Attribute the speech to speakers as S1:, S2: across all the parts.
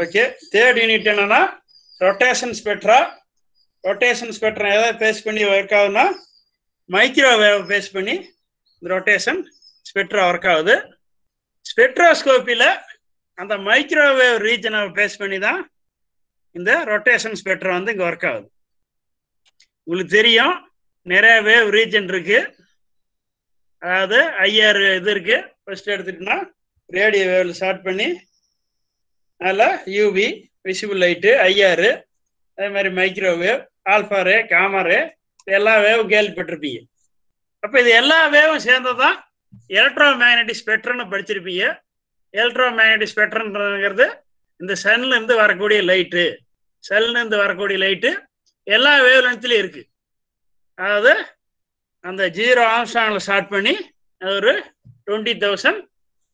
S1: Okay. Third unit என்னன்னா rotation spectra. Rotation spectrum எதை base பண்ணி ஒர்க் ஆகுதுன்னா மைக்ரோவேவ் பேஸ் பண்ணி இந்த ரொட்டேஷன் ஸ்பெக்ட்ரா ஒர்க் ஆகுது. ஸ்பெக்ட்ரோஸ்கோப்பியில் அந்த மைக்ரோவேவ் ரீஜனை பேஸ் பண்ணி தான் இந்த ரொட்டேஷன் ஸ்பெக்ட்ரம் வந்து இங்கே ஒர்க் ஆகுது. உங்களுக்கு தெரியும் நிறைய வேவ் ரீஜன் இருக்கு. அதாவது ஐஆர் இது இருக்கு. ஃபர்ஸ்ட் எடுத்துட்டோம்னா ரேடியோ வேவ்ல ஸ்டார்ட் பண்ணி அதில் யூவி விசிபிள் லைட்டு ஐஆர், அதே மாதிரி மைக்ரோவேவ், ஆல்ஃபா ரே, காமா ரே, எல்லா வேவும் கேள்விப்பட்டிருப்பீங்க. அப்போ இது எல்லா வேவும் சேர்ந்ததான் எலக்ட்ரோ மேக்னட்டிக் ஸ்பெக்ட்ரம்னு படிச்சிருப்பீங்க. எலக்ட்ரோ மேக்னட்டிக் ஸ்பெக்ட்ரம்ங்கிறது இந்த சன்ல இருந்து வரக்கூடிய லைட்டு, செல்ல இருந்து வரக்கூடிய லைட்டு எல்லா வேவ் லென்த்லயும் இருக்கு. அதாவது அந்த 0 ஆம்ஸ்டாங்கில் ஸ்டார்ட் பண்ணி அது ஒரு 20,000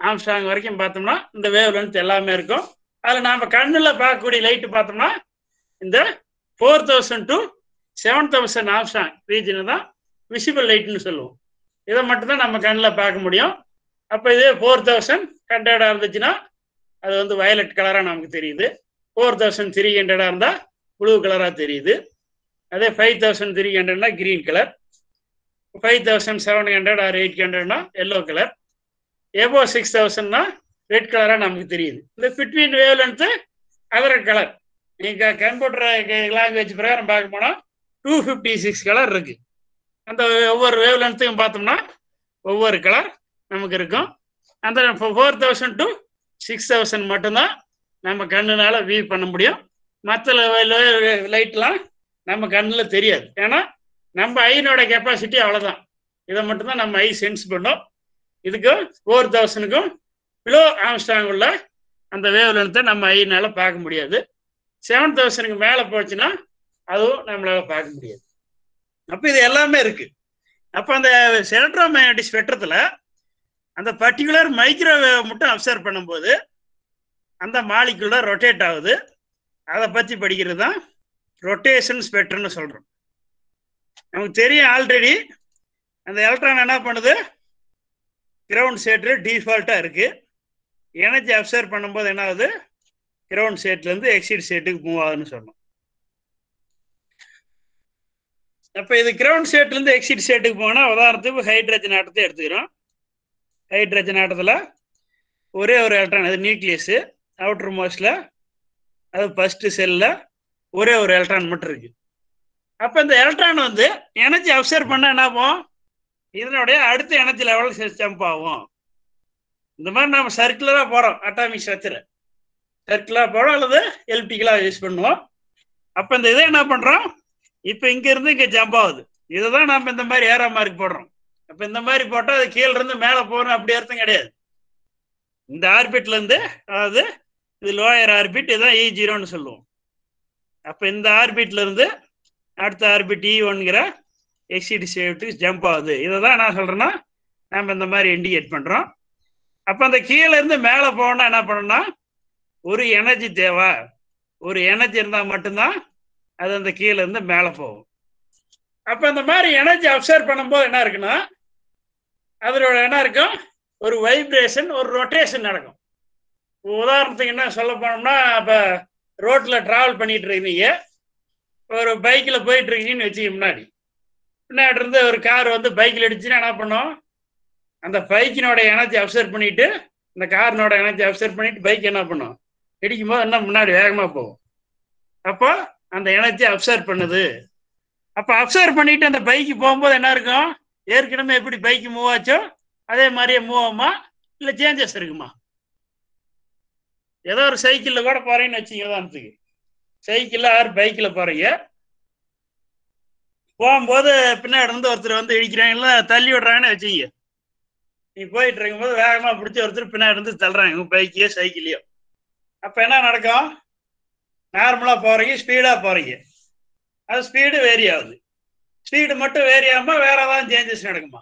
S1: ஆம்ஸ்டாங் வரைக்கும் பார்த்தோம்னா இந்த வேவ் லென்த் எல்லாமே இருக்கும். அதில் நாம் கண்ணில் பார்க்கக்கூடிய லைட்டு பார்த்தோம்னா இந்த 4,000 to 7,000 ஆம்ஸ்டாங் ரீஜனை தான் விசிபிள் லைட்னு சொல்லுவோம். இதை மட்டும்தான் நம்ம கண்ணில் பார்க்க முடியும். அப்போ இதே 4,100 இருந்துச்சுன்னா அது வந்து வயலட் கலராக நமக்கு தெரியுது. 4,300 இருந்தால் ப்ளூ கலராக தெரியுது. அதே 5,300 green colour, 5,700 or 800 yellow colour, above 6,000 red கலராக நமக்கு தெரியுது. இந்த between wave length other colour. நீங்கள் கம்ப்யூட்டர் லாங்குவேஜ் பிரகாரம் பார்க்க போனால் 256 கலர் இருக்கு. அந்த ஒவ்வொரு வேவ் லென்த்தையும் பார்த்தோம்னா ஒவ்வொரு கலர் நமக்கு இருக்கும். அந்த 4,000 to 6,000 மட்டும்தான் நம்ம கண்ணுனால வியூ பண்ண முடியும். மற்ற லைட்லாம் நம்ம கண்ணில் தெரியாது. ஏன்னா நம்ம ஐனோட கெப்பாசிட்டி அவ்வளோதான். இதை மட்டும்தான் நம்ம ஐ சென்ஸ் பண்ணோம். இதுக்கு 4,000க்கும் பிலோ ஆம்ஸ்டாங் உள்ள அந்த வேவ் லென்த்தை நம்ம ஐனால பார்க்க முடியாது. 7,000க்கு மேலே போச்சுன்னா அதுவும் நம்மளால பார்க்க முடியாது. அப்போ இது எல்லாமே இருக்கு. அப்போ அந்த எலக்ட்ரோ மேக்னட்டிக் ஸ்பெக்ட்ரத்தில் அந்த பர்டிகுலர் மைக்ரோவேவ் மட்டும் அப்சர்வ் பண்ணும்போது அந்த மாலிகுலா ரொட்டேட் ஆகுது. அதை பற்றி படிக்கிறது தான் ரொட்டேஷன் ஸ்பெக்ட்ரம்னு சொல்கிறோம். நமக்கு தெரியும் ஆல்ரெடி அந்த எலக்ட்ரான் என்ன பண்ணுது, கிரவுண்ட் ஸ்டேட்டில் டிஃபால்ட்டாக இருக்கு. எனர்ஜி அப்சர்வ் பண்ணும்போது என்ன ஆகுது, கிரவுண்ட் ஸ்டேட்லேருந்து எக்ஸிட் ஸ்டேட்டுக்கு மூவ் ஆகுதுன்னு சொன்னோம். அப்போ இது கிரவுண்ட் ஸ்டேட்லேருந்து எக்ஸிட் ஸ்டேட்டுக்கு போனால் உதாரணத்துக்கு ஹைட்ரஜன் ஆட்டத்தை எடுத்துக்கிறோம். ஹைட்ரஜன் ஆட்டத்தில் ஒரே ஒரு எலக்ட்ரான், அது நியூக்ளியஸு அவுட்டர் மோஸ்ட்ல, அது ஃபர்ஸ்ட் செல்லில் ஒரே ஒரு எலக்ட்ரான் மட்டும் இருக்கு. அப்போ இந்த எலக்ட்ரான் வந்து எனர்ஜி அப்சர்வ் பண்ண என்ன ஆகும், இதனுடைய அடுத்த எனர்ஜி லெவல் ஜம்ப் ஆகும். இந்த மாதிரி நம்ம சர்க்குலராக போகிறோம், அட்டாமிக் ஸ்ட்ரக்சர் சர்க்குலராக போகிறோம் அல்லது எலிப்டிக்கலாக யூஸ் பண்ணுவோம். அப்போ இந்த இதை என்ன பண்ணுறோம், இப்போ இங்கேருந்து இங்கே ஜம்ப் ஆகுது. இதை தான் நம்ம இந்த மாதிரி ஏரோ மார்க் போடுறோம். அப்போ இந்த மாதிரி போட்டால் அது கீழே இருந்து மேலே போகணும் அப்படி அர்த்தம் கிடையாது. இந்த ஆர்பிட்லேருந்து, அதாவது இது லோயர் ஆர்பிட், இதுதான் E0ன்னு சொல்லுவோம். அப்போ இந்த ஆர்பிட்லேருந்து அடுத்த ஆர்பிட் E1ங்கிற எக்ஸிட் ஸ்டேட்டுக்கு ஜம்ப் ஆகுது. இதை தான் நான் சொல்கிறேன்னா நம்ம இந்த மாதிரி இண்டிகேட் பண்ணுறோம். அப்போ அந்த கீழே இருந்து மேலே போகணும்னா என்ன பண்ணணும்னா ஒரு எனர்ஜி தேவை. ஒரு எனர்ஜி இருந்தால் மட்டும்தான் அது அந்த கீழே இருந்து மேலே போகும். அப்போ அந்த மாதிரி எனர்ஜி அப்சர்வ் பண்ணும்போது என்ன இருக்குன்னா அதோட என்ன இருக்கும், ஒரு வைப்ரேஷன், ஒரு ரொட்டேஷன் நடக்கும். உதாரணத்துக்கு என்ன சொல்ல போனோம்னா, இப்போ ரோட்டில் ட்ராவல் பண்ணிட்டு இருக்கீங்க, ஒரு பைக்கில் போயிட்டு இருக்கீங்கன்னு வச்சுக்க, பின்னாடி இருந்து ஒரு கார் வந்து பைக்கில் அடிச்சுன்னா என்ன பண்ணும், அந்த பைக்கினோட எனர்ஜி அப்சர்வ் பண்ணிட்டு இந்த காரினோட எனர்ஜி அப்சர்வ் பண்ணிட்டு பைக் என்ன பண்ணும், இடிக்கும் போது என்ன முன்னாடி வேகமாக போகும். அப்போ அந்த எனர்ஜி அப்சர்வ் பண்ணுது. அப்போ அப்சர்வ் பண்ணிட்டு அந்த பைக்கு போகும்போது என்ன இருக்கும், ஏற்கனவே எப்படி பைக்கு மூவ் ஆச்சோ அதே மாதிரியே மூவ் ஆகுமா, இல்லை சேஞ்சஸ் இருக்குமா? ஏதோ ஒரு சைக்கிளில் கூட போறீங்கன்னு வச்சுங்க, உதாரணத்துக்கு சைக்கிளில் ஆர் பைக்கில் போறீங்க, போகும்போது பின்னாடி இருந்து ஒருத்தர் வந்து இடிக்கிறாங்களா, தள்ளி விடுறாங்கன்னு வச்சுங்க. நீ போயிட்டு இருக்கும்போது வேகமாக பிடிச்சி ஒருத்தர் பின்னாடி இருந்து தள்ளுறாங்க, உங்க பைக்கையோ சைக்கிளையோ. அப்போ என்ன நடக்கும், நார்மலாக போறீங்க, ஸ்பீடாக போறீங்க, அது ஸ்பீடு வேரி ஆகுது. ஸ்பீடு மட்டும் வேரி ஆகாம வேற ஏதாவது சேஞ்சஸ் நடக்குமா?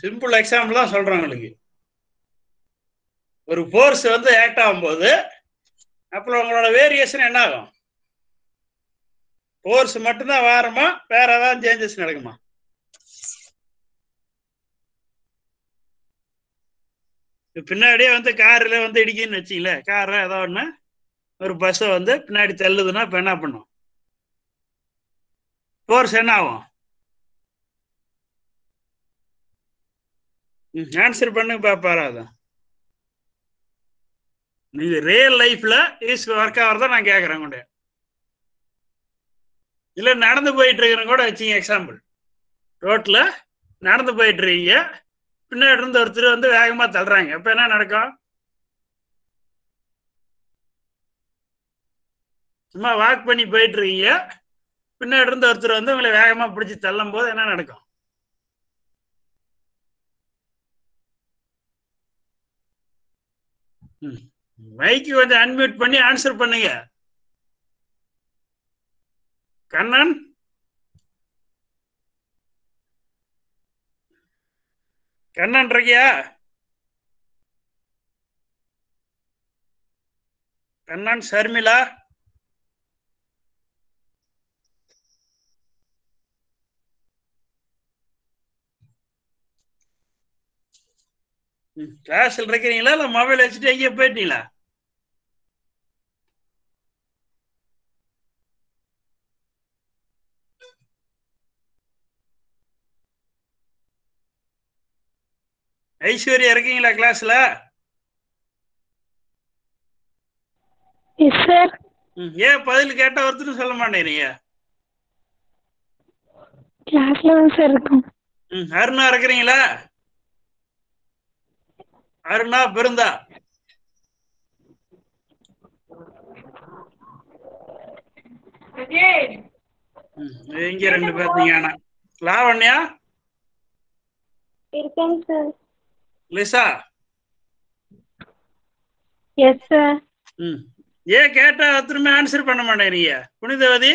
S1: சிம்பிள் எக்ஸாம்பிள் தான் சொல்றேன் உங்களுக்கு. ஒரு ஃபோர்ஸ் வந்து ஆக்ட் ஆகும்போது அப்புறம் உங்களோட வேரியேஷன் என்ன ஆகும், ஃபோர்ஸ் மட்டும்தான் வாரமா, வேற ஏதாவது சேஞ்சஸ் நடக்குமா? பின்னாடியே வந்து காரில் வந்து இடிக்குன்னு வச்சிங்களேன், காரை ஏதோ ஒன்று ஒரு பஸ்ஸை வந்து பின்னாடி தள்ளுதுன்னா இப்போ என்ன பண்ணும்? ஃபோர்ஸ் என்ன ஆகும்? ஆன்சர் பண்ணு பாப்பாரா? அதான் நீங்க ரியல் லைஃப்ல ஈஸ் ஒர்க் ஆகிறதா நான் கேட்குறேன் கொண்டு. இல்லை நடந்து போயிட்டு இருக்கிறவங்க கூட வச்சிங்க எக்ஸாம்பிள். ரோட்டில் நடந்து போயிட்டு இருக்கீங்க, பின்னாடி இருந்து ஒருத்தர் வந்து வேகமாக தள்ளுறாங்க, அப்போ என்ன நடக்கும்? சும்மா வாக் பண்ணி போயிட்டு இருக்கீங்க, பின்னாடி இருந்து ஒருத்தர் வந்து உங்களை வேகமாக பிடிச்சி தள்ளும் போது என்ன நடக்கும்? மைக்கு கொஞ்சம் அன்மியூட் பண்ணி ஆன்சர் பண்ணுங்க. கண்ணன், கண்ணன் இருக்கியா? கண்ணன், ஷர்மிளா, கிளாஸ்ல இருக்கிறீங்களா இல்லை மொபைல் வச்சுட்டு எங்கேயோ போயிட்டீங்களா? ஐஸ்வர்யா இருக்கீங்களா கிளாஸ்ல? ஏன் பதில் கேட்டா ஒருத்தரும் சொல்ல மாட்டேங்கிறீங்க?
S2: கிளாஸ்ல தான் சார் இருக்கும்.
S1: அருணா இருக்கிறீங்களா? அருணா, பெருந்தா? இங்க ரெண்டு பேர்த்தீங்க. லாவண்யா
S2: இருக்கேன் சார்.
S1: லிசா?
S2: Yes sir.
S1: ஏன் கேட்டா ஒருத்தருமே ஆன்சர் பண்ண மாட்டேங்கிறீங்க? புனிதவதி?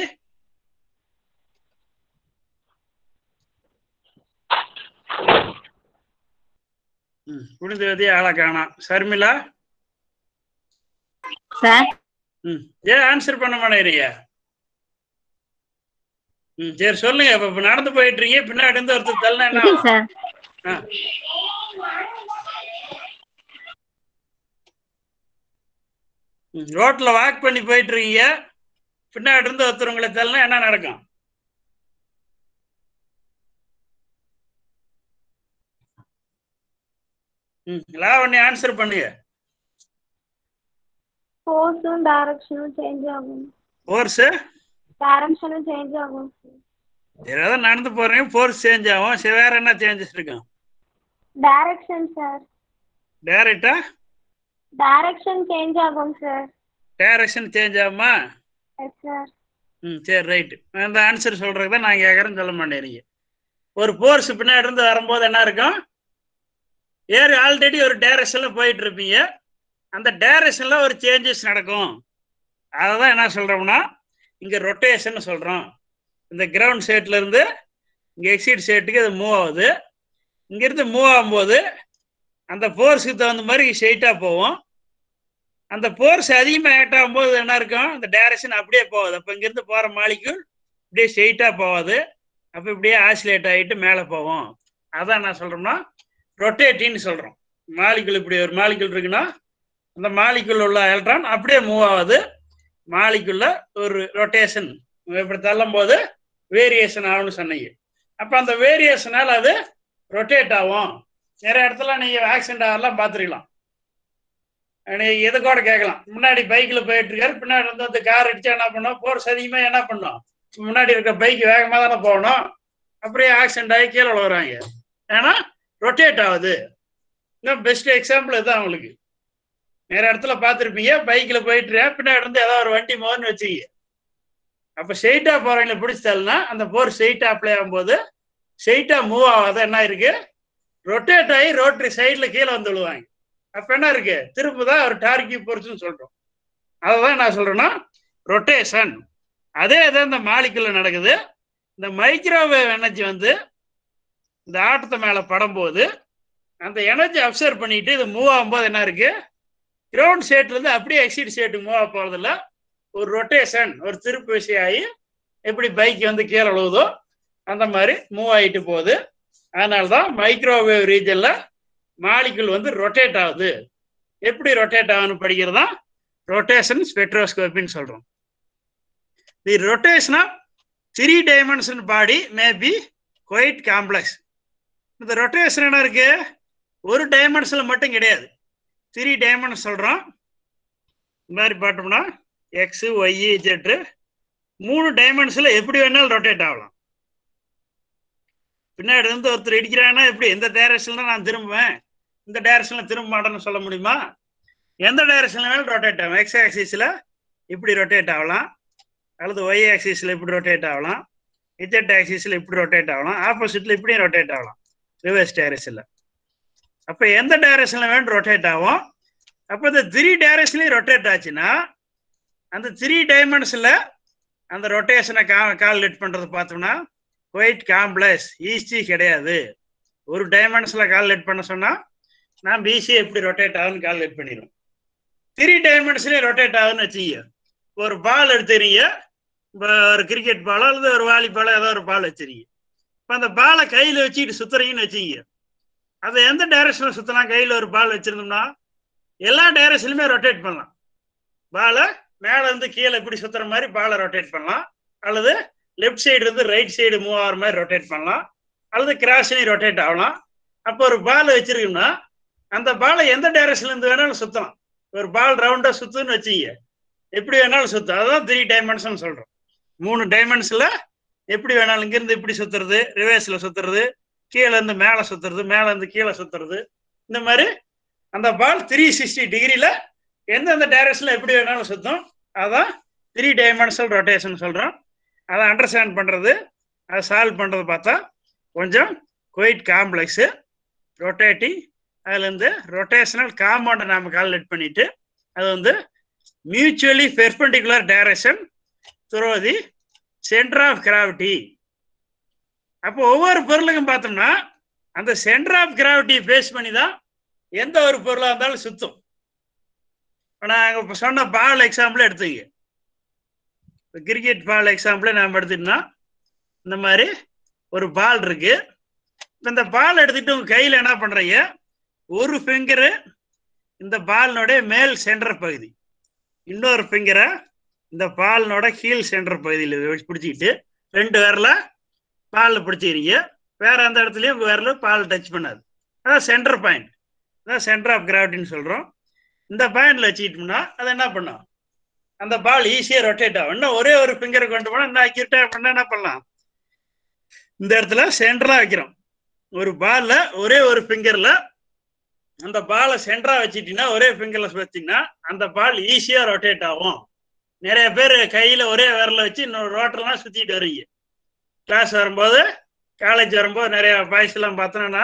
S1: புனிதவதி ஆளை காணோம். ஷர்மிளா?
S2: சார்.
S1: ஏன் ஆன்சர் பண்ண மாட்டேங்கிறீங்க? சரி சொல்லுங்க. இப்ப நடந்து போயிட்டு இருக்கீங்க, பின்னாடி இருந்து ஒருத்தர் தள்ளனா என்ன
S2: சார்?
S1: ரோட்ல வாக் பண்ணி போயிட்டு இருக்கீங்க, பின்னாடி இருந்து ஒருத்தர் உங்களை தள்ளனா என்ன நடக்கும்? லாவண்யா ஆன்சர் பண்ணுங்க.
S2: ஃபோர்ஸும் டைரக்ஷனும் சேஞ்ச் ஆகும்.
S1: ஃபோர்ஸ்
S2: டைரக்ஷனும் சேஞ்ச் ஆகும்.
S1: ஏதாவது நடந்து போறீங்க, ஃபோர்ஸ் சேஞ்ச் ஆகும். சரி, வேற என்ன சேஞ்சஸ் இருக்கும்?
S2: Direction sir.
S1: டைரக்டா?
S2: டைரக்ஷன் சேஞ்ச் ஆகும் சார்.
S1: டைரக்ஷன் சேஞ்ச் ஆகுமா?
S2: Yes sir.
S1: சரி, ரைட். அந்த ஆன்சர் சொல்றதுக்கு தான் நான் கேட்கறேன்னு சொல்ல மாட்டேறீங்க. ஒரு ஃபோர்ஸ் பின்னாடி இருந்து வரும்போது என்ன இருக்கும்? ஏறி ஆல்ரெடி ஒரு டைரக்ஷன்ல போயிட்டு இருப்பீங்க, அந்த டைரக்ஷன்ல ஒரு சேஞ்சஸ் நடக்கும். அதை தான் என்ன சொல்றோம்னா இங்க ரொட்டேஷன் சொல்றோம். இந்த கிரவுண்ட் ஸ்டேட்ல இருந்து இங்க எக்ஸிட் ஸ்டேட்டுக்கு அது மூவ் ஆகுது. இங்கிருந்து மூவ் ஆகும்போது அந்த ஃபோர்ஸுக்கு தகுந்த மாதிரி ஸ்ட்ரெயிட்டா போவோம். அந்த ஃபோர்ஸ் அதிகமாக ஆக்ட் ஆகும்போது என்ன இருக்கும்? அந்த டைரக்ஷன் அப்படியே போகுது. அப்போ இங்கிருந்து போற மாலிக்யூல் இப்படியே ஸ்ட்ரெயிட்டா போகாது, அப்போ இப்படியே ஆசிலேட் ஆகிட்டு மேலே போவோம். அதான் என்ன சொல்றோம்னா ரொட்டேட்டின்னு சொல்றோம். மாலிக்யூல் இப்படி ஒரு மாலிக்யூல் இருக்குன்னா அந்த மாலிக்யூல் உள்ள எலக்ட்ரான் அப்படியே மூவ் ஆகுது. மாலிக்யூல்ல ஒரு ரொட்டேஷன் இப்படி தள்ளும் போது வேரியேஷன் ஆகும்னு சொன்னீங்க. அப்போ அந்த வேரியேஷனால அது ரொட்டேட் ஆகும். நிறைய இடத்துல நீங்க ஆக்சிடென்ட் ஆகலாம் பார்த்துருக்கலாம். நீங்க எது கூட கேட்கலாம், முன்னாடி பைக்கில் போயிட்டு இருக்காரு, பின்னாடி வந்து அந்த கார் அடிச்சா என்ன பண்ணும்? ஃபோர்ஸ் அதிகமாக என்ன பண்ணும்? முன்னாடி இருக்க பைக் வேகமாக தானே போகணும், அப்படியே ஆக்சிடென்ட் ஆகி கீழே விழுறாங்க. ஏன்னா ரொட்டேட் ஆகுது. இன்னும் பெஸ்ட் எக்ஸாம்பிள் இதுதான். உங்களுக்கு நிறைய இடத்துல பார்த்துருப்பீங்க, பைக்கில் போயிட்டு பின்னாடி இருந்து ஏதாவது ஒரு வண்டி மோதுன்னு வச்சுக்க, அப்போ ஸ்ட்ரெயிட்டா போறவங்களை பிடிச்சாலும்னா அந்த ஃபோர்ஸ் ஸ்ட்ரெயிட்டா அப்ளை ஆகும்போது ஸ்ட்ரெயிட்டா மூவ் ஆகாத என்ன இருக்கு? ரொட்டேட் ஆகி ரோட்டரி சைட்ல கீழே வந்து விழுவாங்க. அப்ப என்ன இருக்கு? திரும்பதான் ஒரு டார்கி போர்ஸ்ன்னு சொல்றோம். அதான் நான் சொல்றேன்னா ரொட்டேஷன். அதே இதான் இந்த மாலிகுல நடக்குது. இந்த மைக்ரோவேவ் எனர்ஜி வந்து இந்த ஆட்டத்தை மேல படும்போது அந்த எனர்ஜி அப்சர்வ் பண்ணிட்டு இது மூவ் ஆகும்போது என்ன இருக்கு? கிரவுண்ட் ஸ்டேட்ல இருந்து அப்படியே எக்ஸிட் ஸ்டேட்டுக்கு மூவ் ஆக போறதில்ல, ஒரு ரொட்டேஷன், ஒரு திருப்பு விசையாகி எப்படி பைக் வந்து கீழே விழுவுதோ அந்த மாதிரி மூவ் ஆகிட்டு போகுது. அதனால்தான் மைக்ரோவேவ் ரீஜன்ல மாலிகுல் வந்து ரொட்டேட் ஆகுது. எப்படி ரொட்டேட் ஆகுன்னு படிக்கிறதா ரொட்டேஷன் ஸ்பெக்ட்ரோஸ்கோபின்னு சொல்றோம். The rotation of 3 dimension body may be quite complex. இந்த ரொட்டேஷன் என்ன இருக்கு, ஒரு டைமென்ஷன்ல மட்டும் கிடையாது, 3 dimension சொல்றோம். இந்த மாதிரி பார்த்தோம்னா எக்ஸ் ஒய் இஜெட் 3 dimensionல எப்படி வேணாலும் ரொட்டேட் ஆகலாம். பின்னாடி இருந்து ஒருத்தர் இடிக்கிறாங்கன்னா எப்படி, எந்த டைரக்ஷன்ல நான் திரும்புவேன், இந்த டைரக்ஷன்ல திரும்ப மாட்டேன்னு சொல்ல முடியுமா? எந்த டைரக்ஷன்ல வேணாலும் ரொட்டேட் ஆகும். எக்ஸ் ஆக்சிஸ்ல இப்படி ரொட்டேட் ஆகலாம், அல்லது ஒய் ஆக்சிஸ்ல இப்படி ரொட்டேட் ஆகலாம், இஜெட் ஆக்சிஸ்ல இப்படி ரொட்டேட் ஆகலாம், ஆப்போசிட்ல இப்படியும் ரொட்டேட் ஆகலாம், ரிவர்ஸ் டைரக்ஷன்ல. அப்ப எந்த டைரக்ஷன்ல வேணும் ரொட்டேட் ஆகும். அப்ப இந்த 3 டைரக்ஷன்லயும் ரொட்டேட் ஆச்சுன்னா அந்த 3 dimensionல அந்த ரொட்டேஷனை கால்குலேட் பண்றது பார்த்தோம்னா குவைட் காம்ப்ளெக்ஸ், ஈஸி கிடையாது. ஒரு டைமென்ஷன்ல கால்குலேட் பண்ண சொன்னா நான் பிசி எப்படி ரொட்டேட் ஆகுன்னு கால்குலேட் பண்ணிடுவோம். 3 dimensionலயும் ரொட்டேட் ஆகுன்னு வச்சுக்க. ஒரு பால் எடுத்துறீங்க, ஒரு கிரிக்கெட் பாலோ அல்லது ஒரு வாலிபாலோ ஏதோ ஒரு பால் வச்சிருக்கீங்க. இப்போ அந்த பாலை கையில் வச்சுக்கிட்டு சுத்துறீங்கன்னு வச்சுக்க. அதை எந்த டைரக்ஷன்ல சுத்தலாம்? கையில் ஒரு பால் வச்சிருந்தோம்னா எல்லா டைரக்ஷன்லுமே ரொட்டேட் பண்ணலாம். பாலை மேல இருந்து கீழே இப்படி சுத்துற மாதிரி பாலை ரொட்டேட் பண்ணலாம், அல்லது லெஃப்ட் சைடு இருந்து ரைட் சைடு மூவ் ஆகிற மாதிரி ரொட்டேட் பண்ணலாம், அல்லது கிராஸ்லையும் ரொட்டேட் ஆகலாம். அப்போ ஒரு பால் வச்சிருக்கோம்னா அந்த பாலை எந்த டைரக்ஷன்ல இருந்து வேணாலும் சுத்தலாம். ஒரு பால் ரவுண்டா சுத்துன்னு வச்சுக்க, எப்படி வேணாலும் சுத்தும். அதுதான் 3 dimension சொல்றோம். 3 dimensionல எப்படி வேணாலும் இங்கிருந்து இப்படி சுத்துறது, ரிவர்ஸ்ல சுத்துறது, கீழே இருந்து மேலே சுத்துறது, மேல இருந்து கீழே சுத்துறது, இந்த மாதிரி அந்த பால் 360 டிகிரில எந்தெந்த டைரக்ஷன்ல எப்படி வேணாலும் சுத்தும். அதான் 3 dimensional ரொட்டேஷன் சொல்றோம். அதை அண்டர்ஸ்டாண்ட் பண்றது, அதை சால்வ் பண்றது பார்த்தா கொஞ்சம் குவைட் காம்ப்ளெக்ஸ். ரொட்டேட்டிங், அதுல இருந்து ரொட்டேஷனல் காம்பவுண்டை நாம கால்குலேட் பண்ணிட்டு அது வந்து mutually perpendicular direction through the centre of gravity. அப்போ ஒவ்வொரு பொருளுக்கும் பார்த்தோம்னா அந்த சென்டர் ஆஃப் கிராவிட்டி பேஸ் பண்ணி தான் எந்த ஒரு பொருளாக இருந்தாலும் சுத்தும். நாங்கள் சொன்ன பால் எக்ஸாம்பிள் எடுத்துங்க. கிரிக்கெட் பால் எக்ஸாம்பிள் நாம் எடுத்துட்டோம்னா இந்த மாதிரி ஒரு பால் இருக்கு. இந்த பால் எடுத்துட்டு உங்க கையில் என்ன பண்றீங்க, ஒரு ஃபிங்கரு இந்த பாலினுடைய மேல் சென்டர் பகுதி, இன்னொரு ஃபிங்கரை இந்த பாலினோட கீழ் சென்டர் பகுதியில் பிடிச்சிக்கிட்டு 2 விரல பாலில் பிடிச்சிக்கிறீங்க. வேற எந்த இடத்துலையும் உங்கள் விரல பால் டச் பண்ணாது. அதான் சென்டர் பாயிண்ட், அதான் சென்டர் ஆஃப் கிராவிட்டின்னு சொல்கிறோம். இந்த பாயிண்ட்ல வச்சுக்கிட்டோம்னா அதை என்ன பண்ணும், அந்த பால் ஈஸியாக ரொட்டேட் ஆகும். இன்னும் ஒரே ஒரு ஃபிங்கரை கொண்டு போனால் இன்னும் அக்யூரேட்டாக பண்ணால் என்ன பண்ணலாம், இந்த இடத்துல சென்டராக வைக்கிறோம். ஒரு பால்ல ஒரே ஒரு ஃபிங்கர்ல அந்த பாலை சென்டரா வச்சுட்டீங்கன்னா, ஒரே ஃபிங்கர்ல வச்சிங்கன்னா அந்த பால் ஈஸியா ரொட்டேட் ஆகும். நிறைய பேர் கையில ஒரே விரல வச்சு இன்னொரு ரோட்டர்லாம் சுத்திட்டு வரீங்க. கிளாஸ் வரும்போது, காலேஜ் வரும்போது நிறைய பாய்ஸ் எல்லாம் பார்த்தோன்னா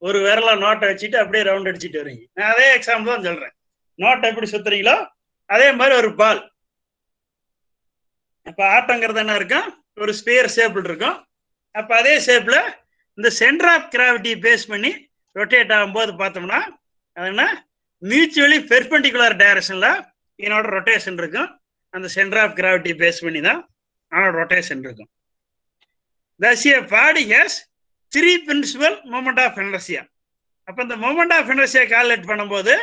S1: ஒரு விரல நோட்டை வச்சுட்டு அப்படியே ரவுண்ட் அடிச்சுட்டு வரீங்க. நான் அதே எக்ஸாம்பிள் தான் சொல்றேன். நோட்டை எப்படி சுத்துறீங்களோ அதே மாதிரி ஒரு பால். அப்ப ஆட்டங்கிறது என்ன இருக்கும், ஒரு ஸ்பியர் ஷேப்ல இருக்கும். அப்ப அதே ஷேப்ல இந்த சென்டர் ஆஃப் கிராவிட்டி பேஸ் பண்ணி ரொட்டேட் ஆகும்போது பார்த்தோம்னா அது என்ன, மியூச்சுவலி பெர்பெண்டிகுலர் டைரக்ஷன்ல என்னோட ரொட்டேஷன் இருக்கும். அந்த சென்டர் ஆஃப் கிராவிட்டி பேஸ் பண்ணி தான் அதோட ரொட்டேஷன் இருக்கும். Thus a body has 3 principal moment of inertia. அப்ப இந்த moment of inertia கால்குலேட் பண்ணும்போது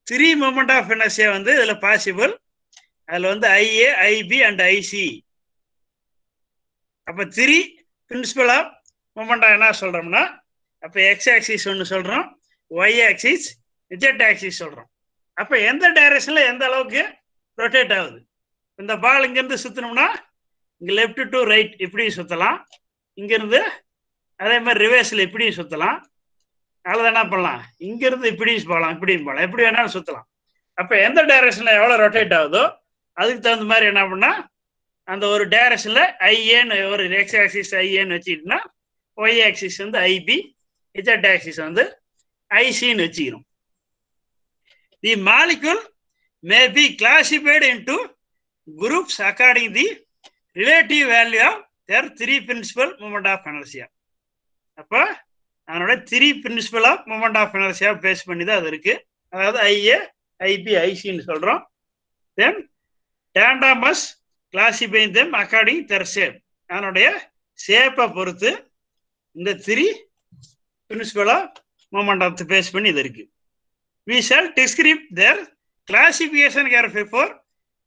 S1: 3 moment of inertia வந்து இதுல பாசிபிள். அதுல வந்து IA, IB and IC. அப்ப 3 பிரின்சிபல் ஆஃப் மொமெண்டா என்ன சொல்றோம்னா, அப்ப எக்ஸ் ஆக்சிஸ் ஒன்று சொல்றோம், ஒய் ஆக்சிஸ், இஜெட் ஆக்சிஸ் சொல்றோம். அப்ப எந்த டைரக்ஷன்ல எந்த அளவுக்கு ரொட்டேட் ஆகுது. இந்த பால் இங்கிருந்து சுத்தணும்னா இங்க லெஃப்ட் டு ரைட் இப்படி சுத்தலாம், இங்கிருந்து அதே மாதிரி ரிவர்ஸ்ல இப்படியும் சுத்தலாம், அல்லது என்ன பண்ணலாம் இங்கிருந்து இப்படியும் போகலாம், இப்படியும் போகலாம், எப்படி வேணாலும் சுத்தலாம். அப்ப எந்த டைரக்ஷன்ல எவ்வளவு ரொட்டேட் ஆகுதோ அதுக்கு தகுந்த மாதிரி என்ன பண்ணா அந்த ஒரு டைரக்ஷன்ல ஐஏன்னு ஒரு எக்ஸ் ஆக்சிஸ் ஐஏன்னு வச்சுக்கிட்டோம்னா ஒய் ஆக்சிஸ் வந்து ஐபி, இஜெட் ஆக்சிஸ் வந்து ஐசின்னு வச்சுக்கிறோம். The molecule may be classified into groups according the relative value of their 3 principal moment of inertia. அப்போ அதனோட 3 principal of moment of inertia base பண்ணி தான் அது இருக்கு. அதாவது ஐஏ, ஐபி, ஐசின்னு சொல்றோம். தென் டேண்டாமஸ் classifying them according their shape. அதனுடைய ஷேப்பை பொறுத்து இந்த 3 principal of moment of base பண்ணி இது இருக்கு. We shall describe their classification here before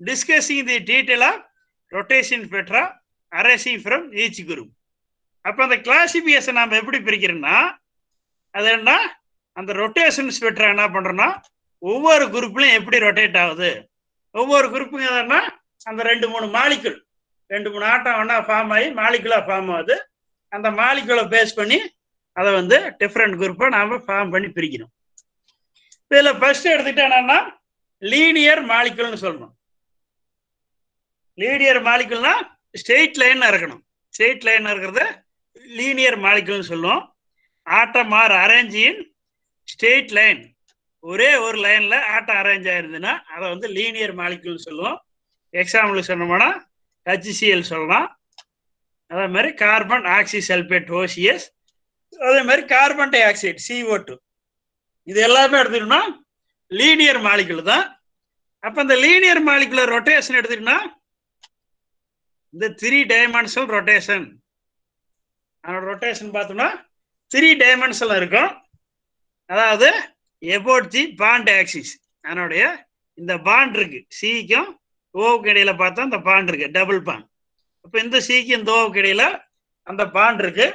S1: discussing the detail of rotation spectra arising from each group. அப்ப அந்த கிளாசிபிகேஷன் நாம எப்படி பிரிக்கிறோம்னா, அது என்ன, அந்த ரொட்டேஷன் ஸ்பெக்ட்ரா என்ன பண்றோம்னா ஒவ்வொரு குரூப்லயும் எப்படி ரொட்டேட் ஆகுது, ஒவ்வொரு குரூப்புங்க எதுனா அந்த 2-3 மாலிகுல் 2-3 ஆட்டம் ஒன்னா ஃபார்ம் ஆகி மாலிகுலா ஃபார்ம் ஆகுது. அந்த மாலிகுலை பேஸ் பண்ணி அதை வந்து டிஃப்ரெண்ட் குரூப்பா நாம ஃபார்ம் பண்ணி பிரிக்கணும். இதுல ஃபர்ஸ்ட் எடுத்துக்கிட்டா லீனியர் மாலிகுல்னு சொல்லணும். லீனியர் மாலிகுல்னா ஸ்ட்ரெயிட் லைன் இருக்கணும். ஸ்ட்ரெயிட் லைன் இருக்கிறது லீனியர் மாலிகுல்னு சொல்லுவோம். Atom are arrange in straight line, ஒரே ஒரு லைன்ல ஆட்டம் அரேஞ்ச் ஆயிருந்ததுன்னா அதை வந்து லீனியர் மாலிகுல்னு சொல்லுவோம். எக்ஸாம்பிள் சொன்னோம்னா HCl சொல்லலாம். அதே மாதிரி கார்பன் ஆக்சிசல்பேட் OCS, அதே மாதிரி கார்பன் டை ஆக்சைடு CO2, இது எல்லாமே எடுத்துக்கிட்டோம்னா லீனியர் மாலிகுல் தான். அப்ப இந்த லீனியர் மாலிகுலர் ரொட்டேஷன் எடுத்துக்கிட்டோம்னா இந்த 3 டைமென்ஷனல் ரொட்டேஷன், அதோட ரொட்டேஷன் பார்த்தோம்னா 3 டைமென்ஷனல் இருக்கும். அதாவது about the bond axis, அதனுடைய இந்த பாண்ட் இருக்கு சிக்கும் ஓவுக்கு இடையில பார்த்தா இந்த பாண்ட் இருக்கு, டபுள் பாண்ட். அப்ப இந்த சிக்கு இந்த ஓவுக்கு இடையில அந்த பாண்ட் இருக்கு.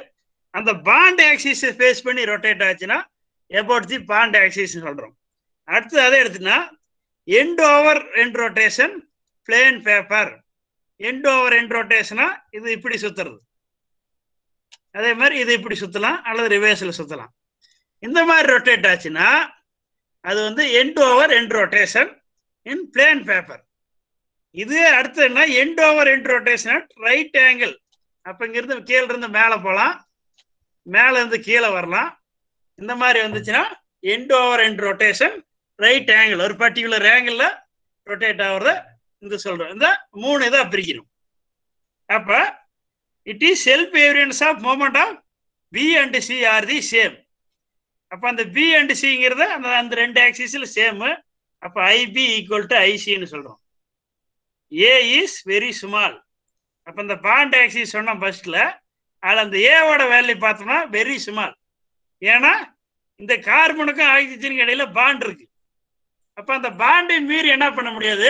S1: அந்த பாண்ட் ஆக்சிஸ் ஃபேஸ் பண்ணி ரொட்டேட் ஆச்சுன்னா about the bond axis சொல்றோம். அடுத்து அதை எடுத்துன்னா end over end rotation plane paper. End over end ரொட்டேஷனா இது இப்படி சுத்துறது, அதே மாதிரி இது இப்படி சுத்தலாம் அல்லது ரிவர்ஸ்ல சுத்தலாம். இந்த மாதிரி ரொட்டேட் ஆச்சுன்னா அது வந்து end over end rotation in plane paper. இது அடுத்து என்ன, end over end rotation right angle. அப்ப இங்கிருந்து கீழே இருந்து மேலே போகலாம், மேல இருந்து கீழே வரலாம். இந்த மாதிரி வந்துச்சுன்னா end over end rotation right angle, ஒரு பர்டிகுலர் ஆங்கிள் ரொட்டேட் ஆகுறத இந்த சொல்றோம். இந்த 3 இதாக பிரிக்கணும். அப்ப it is self variance of moment of B and C are the same. அப்ப அந்த B and Cங்கிறத அந்த 2 ஆக்சிஸ்ல சேம். அப்ப IB ஈக்குவல் டு ICன்னு சொல்றோம். A is very small. அப்ப இந்த பாண்ட் ஆக்சிஸ் சொன்னோம் ஃபர்ஸ்ட்ல, அதில் அந்த ஏவோட வேல்யூ பார்த்தோம்னா வெரி ஸ்மால். ஏன்னா இந்த கார்பனுக்கும் ஆக்சிஜனுக்கும் இடையில பாண்ட் இருக்கு. அப்ப அந்த பாண்டை மீறி என்ன பண்ண முடியாது,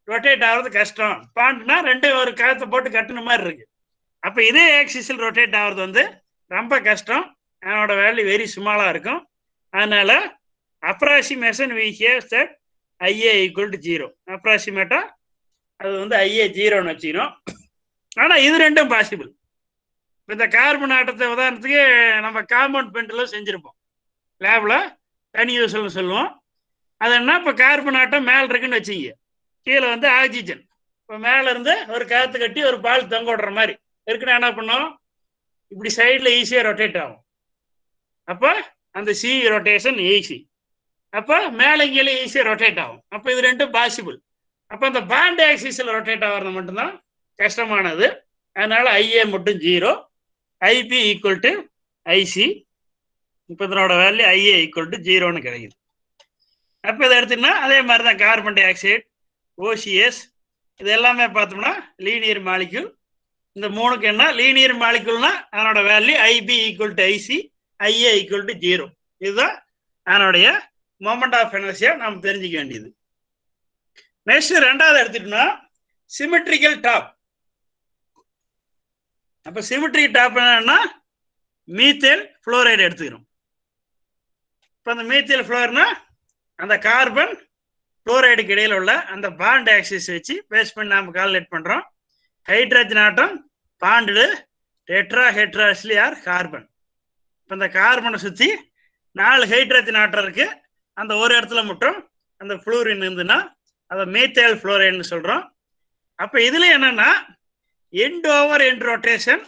S1: ரொட்டேட் ஆகுறது கஷ்டம். பாண்ட்னா 2 ஒரு காலத்தை போட்டு கட்டின மாதிரி இருக்கு. அப்ப இதே ஆக்சிஸில் ரொட்டேட் ஆகுறது வந்து ரொம்ப கஷ்டம். அதனோட வேல்யூ வெரி ஸ்மாலா இருக்கும். அதனால approximation we have that IA equal to 0. அப்ராக்சிமேட்டா அது வந்து IA 0ன்னு வச்சுக்கணும். ஆனா இது ரெண்டும் பாசிபிள். இந்த கார்பன் ஆட்டத்தை உதாரணத்துக்கு நம்ம காம்பவுண்ட் பென்ட்ல செஞ்சிருப்போம், லேப்ல தனி யூஸ்ன்னு சொல்லுவோம். அது என்ன, இப்போ கார்பன் ஆட்டம் மேல இருக்குன்னு வச்சுங்க, கீழே வந்து ஆக்சிஜன். இப்போ மேல இருந்து ஒரு காத்து கட்டி ஒரு பால் தொங்க விடுற மாதிரி இருக்குன்னா என்ன பண்ணோம், இப்படி சைடில் ஈஸியாக ரொட்டேட் ஆகும். அப்போ அந்த C ரொட்டேஷன் ஈஸி. அப்போ மேலே கீழே ஈஸியாக ரொட்டேட் ஆகும். அப்போ இது ரெண்டும் பாசிபிள். அப்போ அந்த பாண்ட் ஆக்சிஸில் ரொட்டேட் ஆகிறது மட்டும்தான் கஷ்டமானது. அதனால IA மட்டும் 0, IB ஈக்குவல் டு IC. இப்போ இதனோட வேல்யூ IA ஈக்குவல் டு 0ன்னு கிடைக்குது. அப்போ இதை எடுத்தீங்கன்னா அதே மாதிரி தான் கார்பன் டை ஆக்சைடு OCS இது எல்லாமே பார்த்தோம்னா லீனியர் மாலிக்யூல். இந்த 3க்கு என்ன லீனியர் மாலிக்யூல்னா அதனோட value IB equal to IC, IA equal to 0. இதுதான் அதனுடைய மொமெண்ட் ஆஃப் எனர்ஜியா நாம் தெரிஞ்சுக்க வேண்டியது. நெக்ஸ்ட் 2வது எடுத்துட்டோம்னா சிமெட்ரிக்கல் டாப். அப்ப சிமெட்ரிக் டாப் என்னன்னா மீத்தேல் புளோரைடு எடுத்துக்கிறோம். இப்ப அந்த மீத்தேல் புளோரைடுனா அந்த கார்பன் புளோரைடுக்கு இடையில உள்ள அந்த பாண்ட் ஆக்சிஸ் வச்சு பேஸ் பண்ணி நாம கால்குலேட் பண்றோம். Hydrogen atom bond tetrahedrally are carbon. இப்ப இந்த கார்பனை சுத்தி 4 ஹைட்ரஜன் ஆட்டம் இருக்கு. அந்த ஒரு இடத்துல மட்டும் அந்த புளூரின் இருந்துன்னா அதை மீத்தேல் புளோரைடுன்னு சொல்றோம். அப்ப இதுல என்னன்னா end over end rotation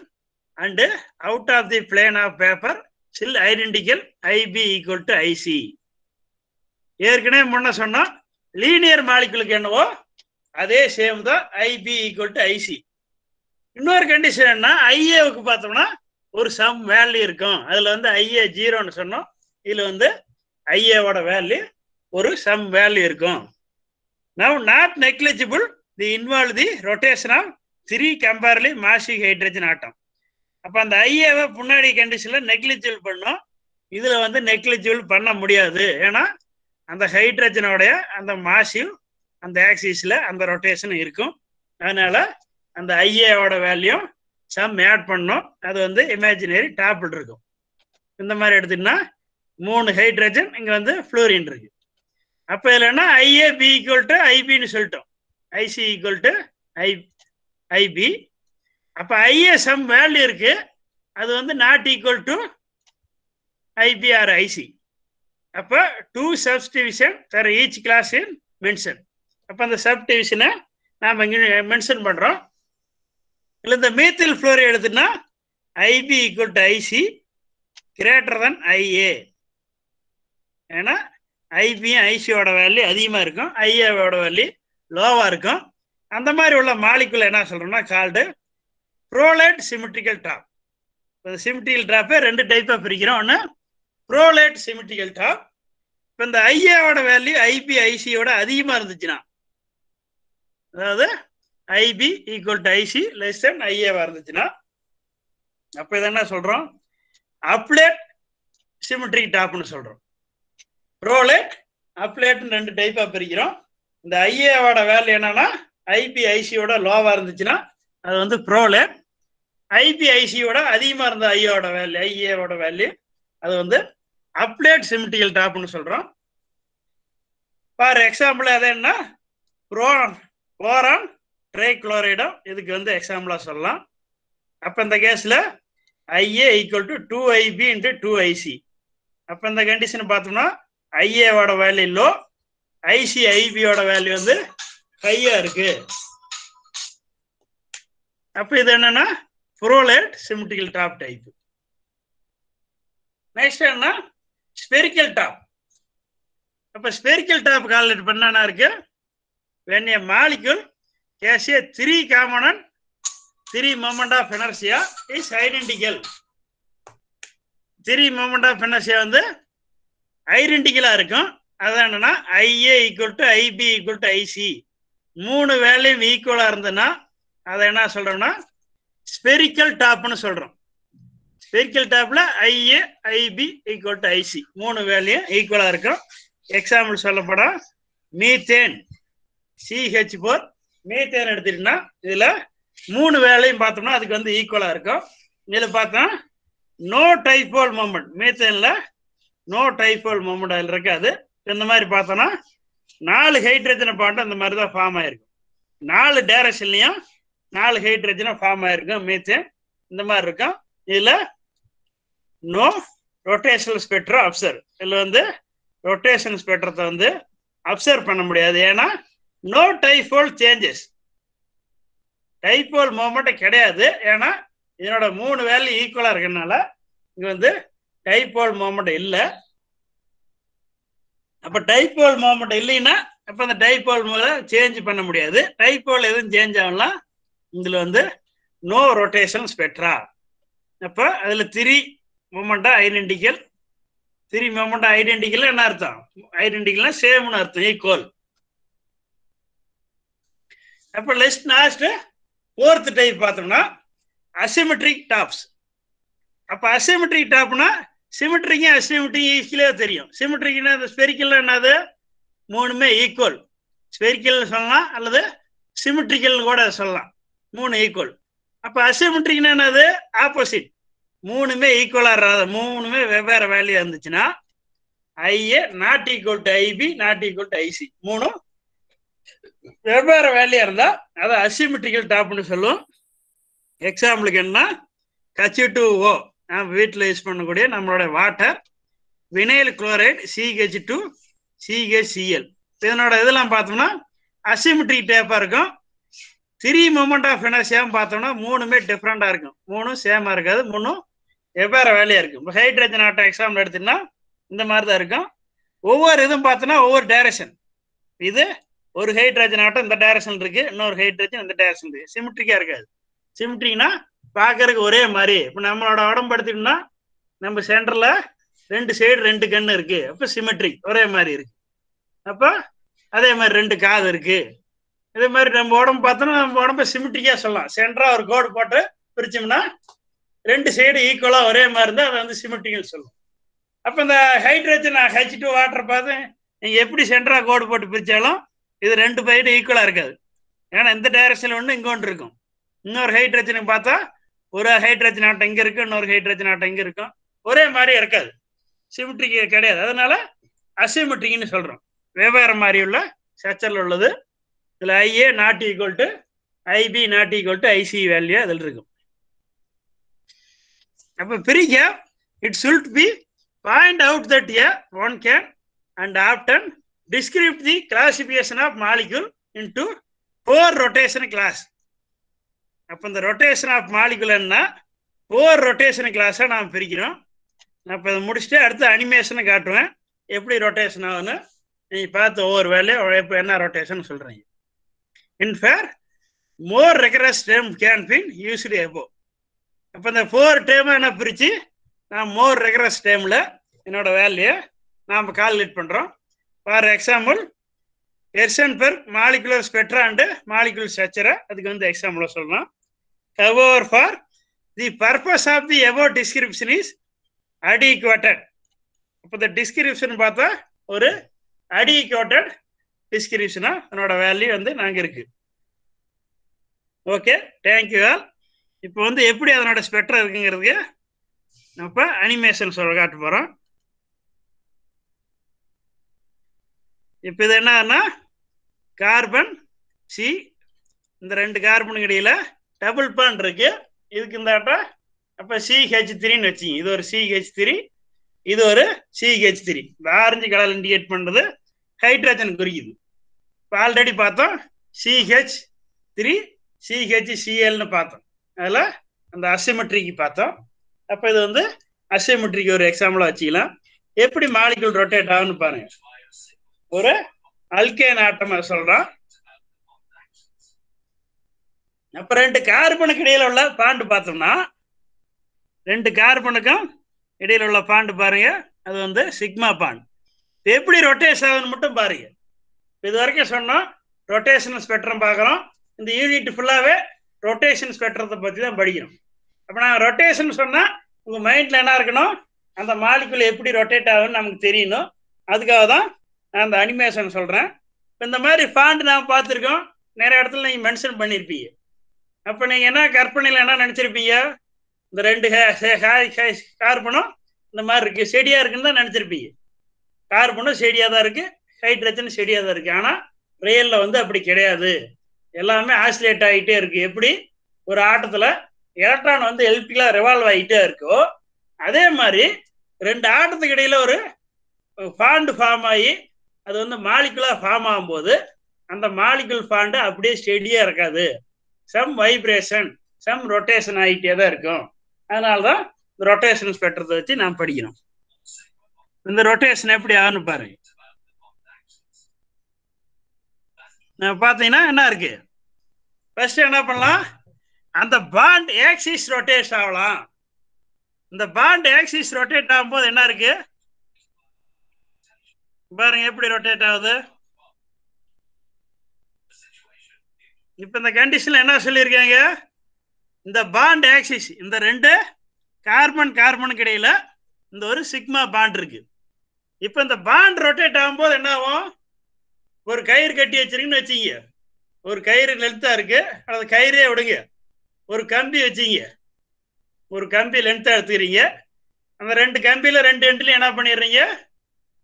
S1: and out of the plane of paper still identical IB equal to IC. ஏற்கனவே முன்ன சொன்னோம் லீனியர் மாலிகுலுக்கு என்னவோ அதே சேம் தான் IB ஈக்குவல் டு IC. இன்னொரு கண்டிஷன் என்ன, IAவுக்கு பார்த்தோம்னா ஒரு சம் வேல்யூ இருக்கும். அதுல வந்து IA 0ன்னு சொன்னோம். இதுல வந்து IAவோட வேல்யூ ஒரு சம் வேல்யூ இருக்கும். Now not negligible the involve the rotation of 3 comparatively massive hydrogen atom. அப்ப அந்த ஐஏவை முன்னாடி கண்டிஷன்ல நெக்லிஜிபிள் பண்ணோம். இதுல வந்து நெக்லிஜிபிள் பண்ண முடியாது. ஏன்னா அந்த ஹைட்ரஜனோடைய அந்த மாசிவ் அந்த ஆக்சிஸ்ல அந்த ரொட்டேஷன் இருக்கும். அதனால அந்த ஐஏவோட வேல்யூ சம் ஆட் பண்ணோம். அது வந்து இமேஜினரி டாப்பில் இருக்கும். இந்த மாதிரி எடுத்துக்கிட்டா 3 ஹைட்ரஜன் இங்க வந்து ஃப்ளோரின் இருக்கு. அப்ப இல்லைன்னா ஐஏ பி ஈக்குவல் டு ஐபின்னு சொல்லிட்டோம். IC equal to IB. அப்ப ஐஏ சம் வேல்யூ இருக்கு, அது வந்து not equal to IB or IC. அப்ப 2 subdivision for each class in mention. அப்ப அந்த சப்டிவிஷனை நாம இங்க மென்ஷன் பண்றோம். இல்ல இந்த மீத்தில் ஃப்ளோரைடு எடுத்துன்னா IB equal to IC greater than IA. ஏன்னா ஐபியும் ஐசியோட வேல்யூ அதிகமா இருக்கும், ஐஏவோட வேல்யூ லோவா இருக்கும். அந்த மாதிரி உள்ள மாலிகுல என்ன சொல்றோம்னா கால்டு ப்ரோலேட் சிமெட்ரிக்கல் டாப். சிமெட்ரிக்கல் டாப்பை 2 டைப்பா பிரிக்கிறோம். ஒன்று ப்ரோலேட் சிமெட்ரிக்கல் டாப். இப்போ இந்த ஐஏவோட வேல்யூ ஐபி ஐசியோட அதிகமா இருந்துச்சுன்னா, அதாவது IB equal to IC less than ஐஏவா இருந்துச்சுன்னா, அப்ப இதை என்ன சொல்றோம்? அப்லேட் சிமெட்ரிக் டாப்னு சொல்றோம். ப்ரோலேட் அப்லேட்னு 2 டைப்பா பிரிக்கிறோம். இந்த ஐஏவோட வேல்யூ என்னன்னா ஐபி ஐசியோட லோவா இருந்துச்சுன்னா அது வந்து ப்ரோலேட். ஐபி ஐசியோட அதிகமா இருந்த ஐயோட வேல்யூ ஐஏவோட வேல்யூ அது வந்து அப்லேட் சிமெட்ரிக்கல் டாப்னு சொல்றோம். ஃபார் எக்ஸாம்பிள் அது என்ன? போரான் ட்ரைக்ளோரைடும் இதுக்கு வந்து எக்ஸாம்பிளா சொல்லலாம். அப்ப இந்த கேஸ்ல IA equal to 2IB into 2IC. அப்ப இந்த கண்டிஷன் பார்த்தோம்னா ஐஏவோட வேல்யூ லோ, ஐசி ஐபியோட வேல்யூ வந்து ஹையா இருக்கு. அப்ப இது என்னன்னா ப்ரோலேட் சிமெட்ரிக்கல் டாப் டைப். நெக்ஸ்ட் என்ன? Spherical top. அப்ப ஸ்பெரிக்கல் டாப் கால்குலேட் பண்ணா இருக்கு when a molecule has a 3 component 3 moment of inertia is identical. 3 moment of inertia வந்து ஐடென்டிக்கலா இருக்கும். அதான் என்னன்னா IA equal to IB equal to IC 3 வேல்யூம் ஈக்குவலா இருந்ததுன்னா அதை என்ன சொல்றோம்னா ஸ்பெரிக்கல் டாப்னு சொல்றோம். ஸ்பெரிக்கல் டாப்ல IA IB equal to IC 3 வேல்யூம் ஈக்குவலா இருக்கும். எக்ஸாம்பிள் சொல்லப்படும் மீத்தேன் CH4 மீத்தேன் எடுத்துட்டீங்கன்னா இதுல 3 வேலையும் பார்த்தோம்னா அதுக்கு வந்து ஈக்குவலா இருக்கும். இதுல பார்த்தா நோ டைபோல் மொமெண்ட், மீத்தேன்ல நோ டைபோல் மொமெண்ட் அதில் இருக்காது. இந்த மாதிரி பார்த்தோம்னா 4 ஹைட்ரஜனை பாட்டு அந்த மாதிரி தான் ஃபார்ம் ஆயிருக்கும். 4 டைரக்ஷன்லயும் 4 ஹைட்ரஜனை ஃபார்ம் ஆயிருக்கும் மீத்தேன். இந்த மாதிரி இருக்கும். இதுல நோ ரொட்டேஷனல் ஸ்பெக்ட்ரம் அப்சர்வ். இதுல வந்து ரொட்டேஷன் ஸ்பெக்ட்ரத்தை வந்து அப்சர்வ் பண்ண முடியாது. ஏன்னா no dipole changes, dipole moment கிடையாது. ஏன்னா இதனோட 3 வேல்யூ ஈக்குவலா இருக்கனால இங்க வந்து டைபோல் மூமெண்ட் இல்லை. அப்ப டைபோல் மூமெண்ட் இல்லைன்னா அப்ப அந்த டைபோல் சேஞ்ச் பண்ண முடியாது. டைபோல் எதுவும் சேஞ்ச் ஆகலாம். இதுல வந்து நோ ரொட்டேஷன் ஸ்பெக்ட்ரா. அப்ப அதுல 3 மூமெண்டா ஐடென்டிக்கல். 3 மூமெண்டா ஐடென்டிக்கல் என்ன அர்த்தம்? ஐடென்டிக்கல்னா சேம்னு அர்த்தம், ஈக்குவல். அப்ப லாஸ்ட் 4th டைப் பார்த்தோம்னா அசிமெட்ரிக் டாப்ஸ். அப்ப அசிமெட்ரிக் டாப்னா சிமெட்ரிக்கும் அசிமெட்ரிக் ஈஸிலே தெரியும். சிமெட்ரிக்னா இந்த ஸ்பெரிக்கல் என்னது? 3மே ஈக்குவல். ஸ்பெரிக்கல் சொல்லலாம் அல்லது சிமெட்ரிக்கல் கூட சொல்லலாம். 3 ஈக்குவல். அப்ப அசிமெட்ரிக்னா என்னது? ஆப்போசிட். 3மே ஈக்குவலா இருக்காது, 3மே வெவ்வேறு வேல்யூ இருந்துச்சுன்னா IA not equal to IB not equal to IC 3 வெவ்வேறு வேல்யூ இருந்தா அதை அசிமெட்ரிக்கல் டாப்னு சொல்லுவோம். எக்ஸாம்பிளுக்கு என்ன? H2O நம்ம வீட்டில் யூஸ் பண்ணக்கூடிய நம்மளோட water, vinyl chloride CH2 CHCl. இதனோட இதெல்லாம் பார்த்தோம்னா அசிமெட்ரிக் டைப்பா இருக்கும். 3 மூமெண்ட் ஆஃப் இனர்ஷியா பார்த்தோம்னா 3மே டிஃப்ரெண்டா இருக்கும். 3 சேமா இருக்காது, 3 வெவ்வேறு வேலையா இருக்கும். இப்போ ஹைட்ரஜன் ஆட்டோ எக்ஸாம்பிள் எடுத்தீங்கன்னா இந்த மாதிரி தான் இருக்கும். ஒவ்வொரு இதுவும் பார்த்தோன்னா ஒவ்வொரு டைரக்ஷன். இது ஒரு ஹைட்ரஜன் ஆட்டம் இந்த டைரக்ஷன் இருக்கு, இன்னொரு ஹைட்ரஜன் இந்த டைரக்ஷன் இருக்கு. சிமெட்ரிக்கா இருக்காது. சிமெட்ரிக்னா பார்க்கறதுக்கு ஒரே மாதிரி. இப்போ நம்மளோட உடம்பு எடுத்துட்டோம்னா நம்ம சென்டர்ல 2 சைடு 2 கண்ணு இருக்கு. அப்போ சிமெட்ரிக் ஒரே மாதிரி இருக்கு. அப்போ அதே மாதிரி 2 காது இருக்கு. இதே மாதிரி நம்ம உடம்பு பார்த்தோம்னா நம்ம உடம்ப சிமெட்ரிக்கா சொல்லலாம். சென்டரா ஒரு கோடு போட்டு பிரிச்சோம்னா 2 சைடு ஈக்குவலா ஒரே மாதிரி இருந்தா அதை வந்து சிமெட்ரிக்கல் சொல்லுவோம். அப்போ இந்த ஹைட்ரஜன் H2 வாட்டர் பார்த்து நீங்கள் எப்படி சென்டராக கோடு போட்டு பிரித்தாலும் இது ரெண்டு சைடு ஈக்குவலாக இருக்காது. ஏன்னா இந்த டைரக்ஷனில் ஒன்று இங்கே ஒன்று இருக்கும். இன்னொரு ஹைட்ரஜனுக்கு பார்த்தா ஒரு ஹைட்ரஜன் ஆட்டம் இங்கே இருக்கும், இன்னொரு ஹைட்ரஜன் ஆட்டம் இங்கே இருக்கும். ஒரே மாதிரி இருக்காது, சிமெட்ரிக் கிடையாது. அதனால அசிமெட்ரிக்னு சொல்கிறோம். வெவ்வேறு மாதிரி உள்ள ஸ்ட்ரக்சரில் உள்ளது. இதில் IA not equal to IB not equal to IC value அதில் இருக்கும். அப்போ பிரிக்க it should be point out that one can and often describe the classification of molecule into 4 rotation class. அப்போ இந்த ரொட்டேஷன் ஆஃப் மாலிகுல் என்ன 4 rotation கிளாஸை நாம் பிரிக்கிறோம். நான் இப்போ இதை முடிச்சுட்டு அடுத்து அனிமேஷனை காட்டுவேன் எப்படி ரொட்டேஷன் ஆகுன்னு. நீங்கள் பார்த்து ஒவ்வொரு வேலையும் இப்போ என்ன ரொட்டேஷன் சொல்கிறீங்க. In fair more rigorous term can been used above. அப்போ இந்த 4 டேர்மை என்ன பிரித்து நான் மோர் ரெகரஸ் டேர்மில் என்னோட வேல்யூயை நாம் கால்குலேட் பண்ணுறோம். For example Herzberg molecular spectra and molecular ஸ்ட்ரக்சரை அதுக்கு வந்து எக்ஸாம்பிள் சொல்கிறோம். However for the purpose of the above description is adequate. இப்போ இந்த டிஸ்கிரிப்ஷன் பார்த்தா ஒரு அடிக்வேட்டட் டிஸ்கிரிப்ஷனாக அதனோட வேல்யூ வந்து நாங்கள் இருக்குது. Okay, thank you all. இப்போ வந்து எப்படி அதனோட ஸ்பெக்ட்ரா இருக்குங்கிறதுக்கு இப்போ அனிமேஷன் சொல்ல காட்ட போகிறோம். இப்போ இது என்னன்னா கார்பன் சி, இந்த 2 கார்பனுக்கு இடையில டபுள் பாண்ட் இருக்கு. இதுக்கு இந்த ஆட்டம் அப்போ CH3ன்னு வச்சிங்க. இது ஒரு CH3, இது ஒரு CH3. இந்த ஆரஞ்சு கலர் இண்டிகேட் பண்ணுறது ஹைட்ரஜன் குறிக்குது. இப்போ ஆல்ரெடி பார்த்தோம் CH3 CHClன்னு பார்த்தோம். அதில் அந்த அசிமெட்ரிக்கு பார்த்தோம். அப்போ இது வந்து அசிமெட்ரிக்கு ஒரு எக்ஸாம்பிளாக வச்சுக்கலாம். எப்படி மாலிகுல் ரொட்டேட் ஆகுன்னு பாருங்க. ஒரு அல்கேன் ஆட்டம் சொல்றோம். அப்ப 2 கார்பனுக்கு இடையில உள்ள பாண்டு பார்த்தோம்னா 2 கார்பனுக்கும் இடையில உள்ள பாண்டு பாருங்க, அது வந்து சிக்மா பாண்ட். எப்படி ரொட்டேஷன் ஆகுன்னு மட்டும் பாருங்க. இது வரைக்கும் சொன்னோம் ரொட்டேஷன் ஸ்பெக்ட்ரம் பார்க்குறோம். இந்த யூனிட் ஃபுல்லாகவே ரொட்டேஷன் ஸ்பெக்ட்ரத்தை பற்றி தான் படிக்கிறோம். அப்போ நான் ரொட்டேஷன் சொன்னால் உங்கள் மைண்டில் என்ன இருக்கணும், அந்த மாலிகுல் எப்படி ரொட்டேட் ஆகுன்னு நமக்கு தெரியணும். அதுக்காக தான் நான் அந்த அனிமேஷன் சொல்கிறேன். இப்போ இந்த மாதிரி ஃபாண்ட் நான் பார்த்துருக்கோம், நிறைய இடத்துல நீங்கள் மென்ஷன் பண்ணியிருப்பீங்க. அப்போ நீங்கள் என்ன கற்பனையில் என்ன நினச்சிருப்பீங்க, இந்த 2 கார்பனும் இந்த மாதிரி இருக்குது, செடியாக இருக்குன்னு தான் நினச்சிருப்பீங்க. கார்பனும் செடியாக தான் இருக்குது, ஹைட்ரஜன் செடியாக தான் இருக்குது. ஆனால் ரியலில் வந்து அப்படி கிடையாது. எல்லாமே ஆசிலேட் ஆகிட்டே இருக்குது. எப்படி ஒரு ஆட்டத்தில் எலக்ட்ரான் வந்து எலக்ட்ரிக்கலாக ரிவால்வ் ஆகிட்டே இருக்கோ, அதே மாதிரி 2 ஆட்டத்துக்கு இடையில ஒரு ஃபாண்டு ஃபார்ம் ஆகி அது வந்து மாலிகுலாக ஃபார்ம் ஆகும்போது அந்த மாலிகுல் ஃபாண்டு அப்படியே ஸ்டெடியாக இருக்காது. சம் வைப்ரேஷன், சம் ரொட்டேஷன் ஆகிட்டே தான் இருக்கும். அதனால தான் இந்த ரொட்டேஷன் ஸ்பெக்ட்ரத்தை வச்சு நாம் படிக்கிறோம். இந்த ரொட்டேஷன் எப்படி ஆகுன்னு பாருங்க. பார்த்தீங்கன்னா என்ன இருக்கு, ஃபர்ஸ்ட் என்ன பண்ணலாம், அந்த பாண்ட் ஆக்சிஸ் ரொட்டேட் ஆகலாம். இந்த பாண்ட் ஆக்சிஸ் ரொட்டேட் ஆகும்போது என்ன இருக்கு பாருங்க, எப்படி ரொட்டேட் ஆகுது. இப்ப இந்த கண்டிஷன்ல என்ன சொல்லியிருக்காங்க, இந்த பாண்ட் ஆக்சிஸ் இந்த 2 கார்பனுக்கு இடையில இந்த ஒரு சிக்மா பாண்ட் இருக்கு. இப்ப இந்த பாண்ட் ரொட்டேட் ஆகும்போது என்ன ஆகும், ஒரு கயிறு கட்டி வச்சிருக்கீங்கன்னு வச்சுங்க, ஒரு கயிறு லென்த்தா இருக்கு, அந்த கயிறே விடுங்க, ஒரு கம்பி வச்சிங்க, ஒரு கம்பி லென்த்தா எடுத்துக்கிறீங்க. அந்த 2 கம்பியில 2 எண்ட்லையும் என்ன பண்ணிடுறீங்க,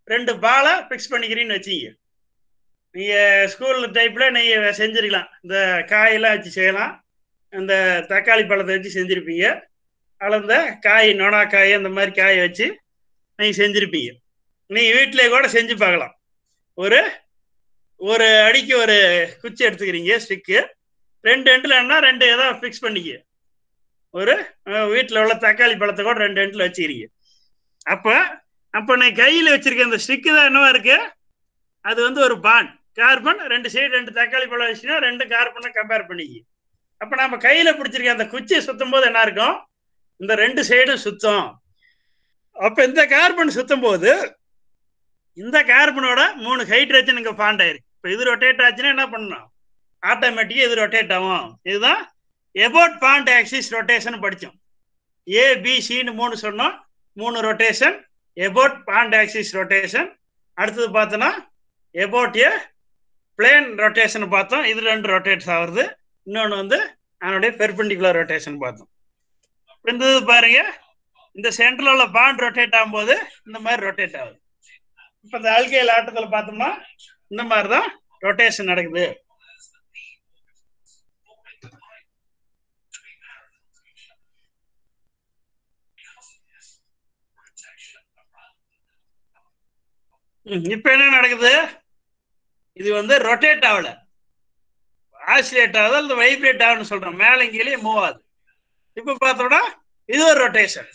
S1: 2 பாலை ஃபிக்ஸ் பண்ணிக்கிறீன்னு வச்சிங்க. நீங்கள் ஸ்கூல் டைப்பில் நீங்கள் செஞ்சுருக்கலாம். இந்த காயெல்லாம் வச்சு செய்யலாம். அந்த தக்காளி பழத்தை வச்சு செஞ்சுருப்பீங்க. அதில் இந்த காய் நொனாக்காய் அந்த மாதிரி காயை வச்சு நீங்கள் செஞ்சுருப்பீங்க. நீங்கள் வீட்டிலே கூட செஞ்சு பார்க்கலாம். ஒரு அடிக்கு ஒரு குச்சி எடுத்துக்கிறீங்க, ஸ்டிக்கு, 2 எண்டில் என்ன 2 எதாவது ஃபிக்ஸ் பண்ணிக்க. ஒரு வீட்டில் உள்ள தக்காளி பழத்தை கூட 2 எண்டில் வச்சுக்கிறீங்க. அப்போ நீ கையில் வச்சிருக்க அந்த ஸ்டிக்கு தான் என்னவா இருக்கு, அது வந்து ஒரு பாண்ட். கார்பன் 2 சைடு 2 தக்காளி பழம் வச்சுன்னா 2 கார்பனை கம்பேர் பண்ணிக்க. அப்போ நம்ம கையில் பிடிச்சிருக்க அந்த குச்சியை சுத்தும் போது என்ன இருக்கும், இந்த 2 சைடும் சுத்தம். அப்போ இந்த கார்பன் சுத்தும் போது இந்த கார்பனோட 3 ஹைட்ரஜன் இங்கே பாண்ட் ஆயிருக்கு. இப்போ இது ரொட்டேட் ஆச்சுன்னா என்ன பண்ணணும், ஆட்டோமேட்டிக்காக இது ரொட்டேட் ஆகும். இதுதான் எபோட் பாண்ட் ஆக்சிஸ் ரொட்டேஷன் படித்தோம். ABCன்னு 3 சொன்னோம், 3 rotation about bond axis rotation. அடுத்தது பார்த்தோன்னா about a plane rotation பார்த்தோம். இது 2 ரொட்டேட்ஸ் ஆகுது. இன்னொன்று வந்து அதனுடைய பெர்பெண்டிகுலர் ரொட்டேஷன் பார்த்தோம். இந்த பாருங்க, இந்த சென்டர்ல உள்ள பாண்ட் ரொட்டேட் ஆகும்போது இந்த மாதிரி ரொட்டேட் ஆகுது. இப்ப இந்த ஆல்கைல் ஆட்டத்தில் பார்த்தோம்னா இந்த மாதிரி தான் ரொட்டேஷன் நடக்குது. இப்ப என்ன நடக்குது? இது வந்து ரொட்டேட் ஆகல, ஆசிலேட் ஆகுது அல்லது வைப்ரேட் ஆகுதுன்னு சொல்றோம். மேல கீழே மூவ் ஆகுது. இப்ப பார்த்தோம்னா இது ஒரு ரொட்டேஷன்.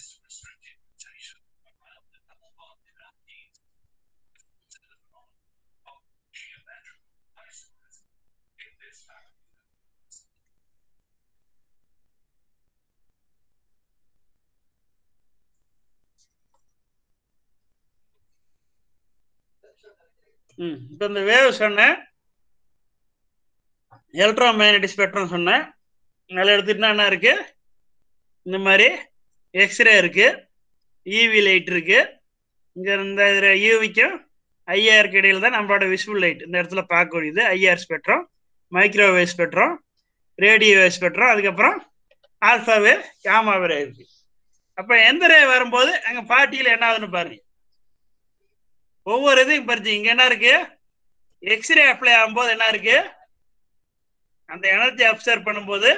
S1: இப்ப இந்த வேவ் சொன்னேன், எலக்ட்ரோ மேக்னெட்டிக் ஸ்பெக்ட்ரம் சொன்னேன். அதில் எடுத்துட்டுனா என்ன இருக்கு? இந்த மாதிரி எக்ஸ்ரே இருக்கு, யூவி லைட் இருக்கு. இங்க இந்த யூவிக்கும் ஐஆருக்கு இடையில தான் நம்மளோட விசிபிள் லைட் இந்த இடத்துல பார்க்கக்கூடியது. IR spectrum, microwave spectrum, radio wave spectrum, அதுக்கப்புறம் ஆல்பா வேவ், காமா வேவ் இருக்கு. அப்ப எந்த ரே வரும்போது அங்க பார்ட்டிகள் என்ன ஆகுதுன்னு பாருங்க. ஒவ்வொரு இதையும் பறிச்சு இங்க என்ன இருக்கு? எக்ஸ்ரே அப்ளை ஆகும்போது என்ன இருக்கு? அந்த எனர்ஜி அப்சர்வ் பண்ணும்போது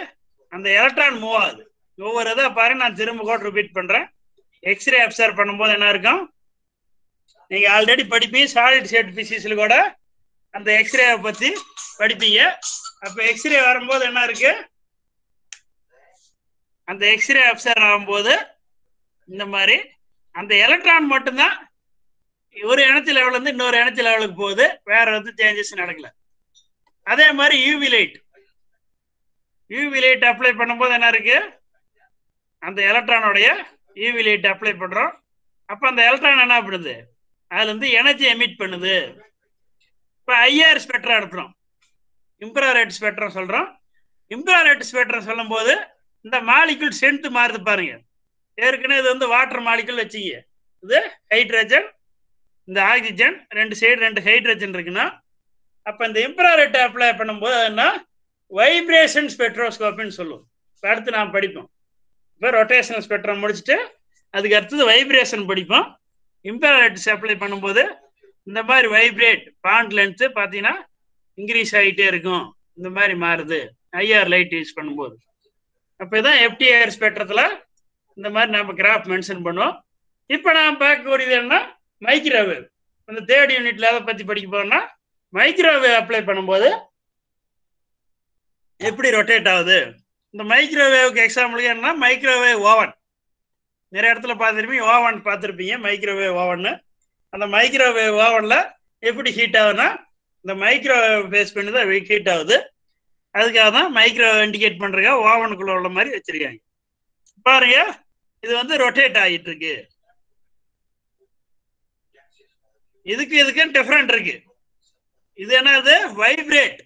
S1: அந்த எலக்ட்ரான் மூவ் ஆகுது. ஒவ்வொரு இதை பாருங்க, நான் திரும்ப கூட ரிப்பீட் பண்றேன். எக்ஸ்ரே அப்சர்வ் பண்ணும்போது என்ன இருக்கும்? நீங்க ஆல்ரெடி படிப்பீங்க, சாலிட் ஸ்டேட் பிசிக்ஸ்ல கூட அந்த எக்ஸ்ரே பத்தி படிப்பீங்க. அப்ப எக்ஸ்ரே வரும்போது என்ன இருக்கு? அந்த எக்ஸ்ரே அப்சர்வ் ஆகும்போது இந்த மாதிரி அந்த எலக்ட்ரான் மட்டும்தான் ஒரு எனர்ஜி லெவல்ல இருந்து இன்னொரு எனர்ஜி லெவலுக்கு போகுது, வேற எதுவும் சேஞ்சஸ் நடக்கல. அதே மாதிரி யூவி லைட் அப்ளை பண்ணும்போது என்ன இருக்கு? அந்த எலக்ட்ரானோடைய யூவி லைட் அப்ளை பண்றோம். அப்ப அந்த எலக்ட்ரான் என்ன பண்ணுது? அதுல இருந்து எனர்ஜி எமிட் பண்ணுது. இப்ப ஐஆர் ஸ்பெக்ட்ரம் எடுத்துறோம், இன்ஃப்ராரெட் ஸ்பெக்ட்ரம் சொல்றோம். இன்ஃப்ராரெட் ஸ்பெக்ட்ரம் சொல்லும் போது இந்த மாலிகுல் ஸ்ட்ரென்த் மாறுது பாருங்க. ஏற்கனவே இது வந்து வாட்டர் மாலிகுல் வச்சுங்க, இது ஹைட்ரஜன், இந்த ஆக்சிஜன், 2 சைடு 2 ஹைட்ரஜன் இருக்குன்னா, அப்ப இந்த இன்ஃப்ராரெட் அப்ளை பண்ணும்போது என்ன? வைப்ரேஷன் ஸ்பெக்ட்ரோஸ்கோப்பின்னு சொல்லுவோம். அடுத்து நாம் படிப்போம். இப்போ ரொட்டேஷனல் ஸ்பெக்ட்ரம் முடிச்சுட்டு அதுக்கு அடுத்தது வைப்ரேஷன் படிப்போம். இன்ஃப்ராரெட் அப்ளை பண்ணும்போது இந்த மாதிரி வைப்ரேட் பாண்ட் லென்த் பார்த்தீங்கன்னா இன்க்ரீஸ் ஆகிட்டே இருக்கும், இந்த மாதிரி மாறுது ஐஆர் லைட் யூஸ் பண்ணும்போது. அப்போ இதான் எஃப்டிஆர் ஸ்பெக்ட்ரத்தில் இந்த மாதிரி நம்ம கிராஃப் மென்ஷன் பண்ணுவோம். இப்போ நாம் பார்க்கக்கூடியது என்ன? மைக்ரோவேவ். அந்த 3rd யூனிட்ல அதை பற்றி படிக்க போறோம்னா மைக்ரோவேவ் அப்ளை பண்ணும்போது எப்படி ரொட்டேட் ஆகுது. இந்த மைக்ரோவேவுக்கு எக்ஸாம்பிள் என்ன? Microwave oven. நிறைய இடத்துல பார்த்துருப்பீங்க, ஓவன் பார்த்துருப்பீங்க, மைக்ரோவேவ் ஓவன். அந்த மைக்ரோவேவ் ஓவன்ல எப்படி ஹீட் ஆகுதுன்னா இந்த மைக்ரோவேவ் பேஸ் பண்ணி தான் ஹீட் ஆகுது. அதுக்காக தான் மைக்ரோவேவ் இண்டிகேட் பண்றதுக்காக ஓவனுக்குள்ள உள்ள மாதிரி வச்சிருக்காங்க. பாருங்க, இது வந்து ரொட்டேட் ஆகிட்டு இருக்கு. இதுக்கு டிஃபரெண்ட் இருக்கு. இது என்னது? Vibrate.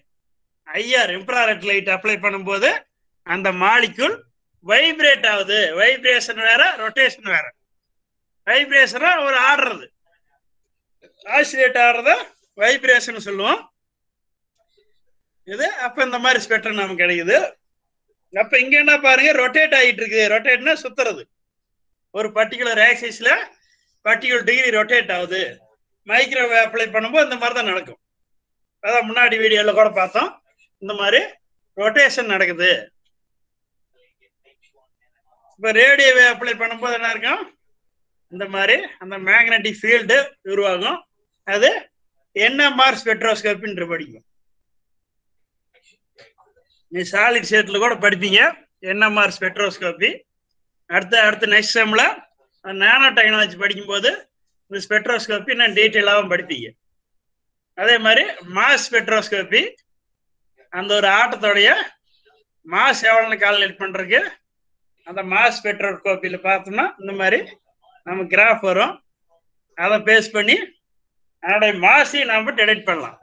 S1: IR infrared light apply பண்ணும்போது அந்த மாலிகுல் வைப்ரேட் ஆகுது. வைப்ரேஷன் வேற, ரொட்டேஷன் வேற. வைப்ரேஷனா ஒரு ஆடுறது, ஆசிலேட் ஆடுறத வைப்ரேஷன் சொல்லுவோம். இது அப்ப இந்த மாதிரி ஸ்பெக்ட்ரம் நமக்கு கிடைக்குது. அப்ப இங்க என்ன பாருங்க, ரொட்டேட் ஆகிட்டு இருக்கு. ரொட்டேட்னா சுத்துறது, ஒரு பர்டிகுலர் ஆக்சிஸ்ல பர்டிகுலர் டிகிரி ரொட்டேட் ஆகுது. மைக்ரோவேவ் அப்ளை பண்ணும்போது இந்த மாதிரி தான் நடக்கும். அதான் முன்னாடி வீடியோல கூட பார்த்தோம், இந்த மாதிரி ரொட்டேஷன் நடக்குது. இப்ப ரேடியோ வேவ் அப்ளை பண்ணும்போது என்ன இருக்கும்? இந்த மாதிரி அந்த மேக்னெட்டிக் ஃபீல்டு உருவாகும். அது என்எம்ஆர் ஸ்பெக்ட்ரோஸ்கோப்பின்னு படிக்கும். நீ சாலிட் ஸ்டேட்ல கூட படிப்பீங்க என்எம்ஆர் ஸ்பெக்ட்ரோஸ்கோப்பி. அடுத்து நெக்ஸ்ட் செம்ல நானோ டெக்னாலஜி படிக்கும்போது இந்த ஸ்பெக்ட்ரோஸ்கோப்பி நான் டீட்டெயிலாகவும் படிப்பீங்க. அதே மாதிரி மாஸ் ஸ்பெக்ட்ரோஸ்கோப்பி, அந்த ஒரு ஆட்டத்தோடைய மாஸ் எவ்வளோன்னு கால்குலேட் பண்றதுக்கு அந்த மாஸ் ஸ்பெக்ட்ரோஸ்கோப்பியில பார்த்தோம்னா இந்த மாதிரி நம்ம கிராஃப் வரும். அதை பேஸ் பண்ணி அதோடைய மாஸையும் நம்ம டிடெக்ட் பண்ணலாம்.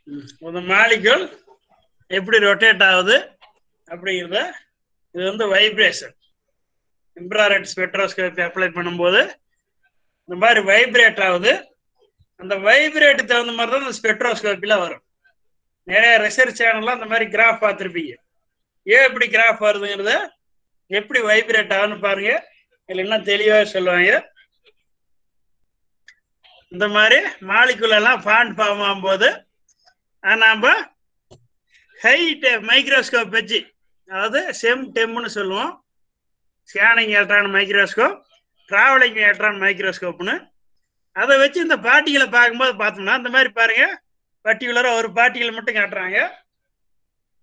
S1: இந்த மாலிகுல் எப்படி ரொட்டேட் ஆகுது அப்படிங்கிறத இது வந்து வைப்ரேஷன். இன்ஃப்ராரெட் ஸ்பெக்ட்ரோஸ்கோபி அப்ளை பண்ணும்போது இந்த மாதிரி வைப்ரேட் ஆகுது. அந்த வைப்ரேட் தகுந்த மாதிரி தான் இந்த ஸ்பெக்ட்ரோஸ்கோப்பில வரும். நிறைய ரிசர்ச் சேனல்ல அந்த மாதிரி கிராஃப் பார்த்துருப்பீங்க. ஏன் எப்படி கிராஃப் வருதுங்கிறத எப்படி வைப்ரேட் ஆகுன்னு பாருங்க, இதுல இன்னும் தெளிவாக சொல்லுவாங்க. இந்த மாதிரி மாலிகுல் எல்லாம் ஃபார்ம் ஆகும்போது நாம ஹைட் மைக்ரோஸ்கோப் வச்சு, அதாவது செம் டெம்னு சொல்லுவோம், scanning electron microscope, travelling electron மைக்ரோஸ்கோப்னு, அதை வச்சு இந்த பார்ட்டிகளை பார்க்கும்போது பார்த்தோம்னா இந்த மாதிரி பாருங்க, பர்டிகுலரா ஒரு பார்ட்டிகளை மட்டும் காட்டுறாங்க.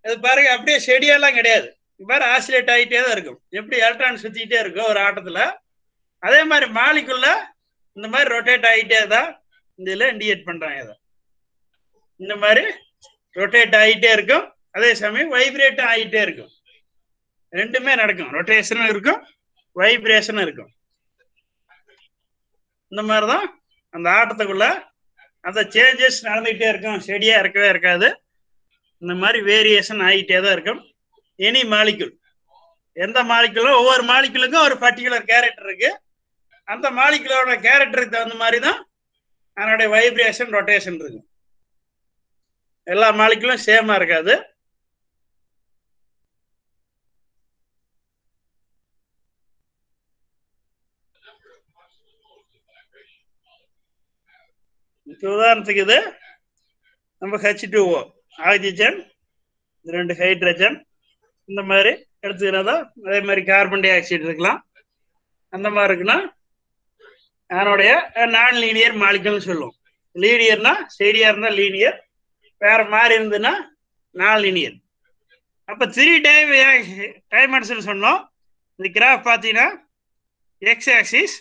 S1: அது பாருங்க அப்படியே செடியெல்லாம் கிடையாது, பாரு ஆசிலேட் ஆகிட்டே தான் இருக்கும். எப்படி எலக்ட்ரான் சுத்திட்டே இருக்கும் ஒரு ஆட்டத்துல, அதே மாதிரி மாலிகுல்ல இந்த மாதிரி ரொட்டேட் ஆகிட்டே தான் இதுல இண்டிகேட் பண்றாங்க. இதை இந்த மாதிரி ரொட்டேட் ஆகிட்டே இருக்கும், அதே சமயம் வைப்ரேட்டும் ஆகிட்டே இருக்கும். ரெண்டுமே நடக்கும், ரொட்டேஷனும் இருக்கும், வைப்ரேஷனும் இருக்கும். இந்த மாதிரிதான் அந்த ஆட்டத்துக்குள்ள அந்த சேஞ்சஸ் நடந்துகிட்டே இருக்கும், செடியா இருக்கவே இருக்காது. இந்த மாதிரி வேரியேஷன் ஆகிட்டே தான் இருக்கும். எனி மாலிகுல், எந்த மாலிகுலும் ஒவ்வொரு மாலிகுலுக்கும் ஒரு பர்டிகுலர் கேரக்டர் இருக்கு. அந்த மாலிகுலோட கேரக்டருக்கு தகுந்த மாதிரி தான் அதனுடைய வைப்ரேஷன் ரொட்டேஷன் இருக்கு. எல்லா மாலிகுலும் சேமா இருக்காது. உதாரணத்துக்கு இது நம்ம H2O ஆக்சிஜன், 2 ஹைட்ரஜன், இந்த மாதிரி எடுத்துக்கிறதா. அதே மாதிரி கார்பன் டை ஆக்சைடு இருக்கலாம். அந்த மாதிரி இருக்குன்னா அதனுடைய நான் லீனியர் மாலிகுல்னு சொல்லுவோம். லீனியர்னா ஸ்டேடியா இருந்தா லீனியர், வேற மாதிரி இருந்ததுன்னா நான் லீனியர். அப்ப 3 டைமென்ஷன் சொன்னோம். இந்த கிராஃப் பார்த்தீங்கன்னா X axis,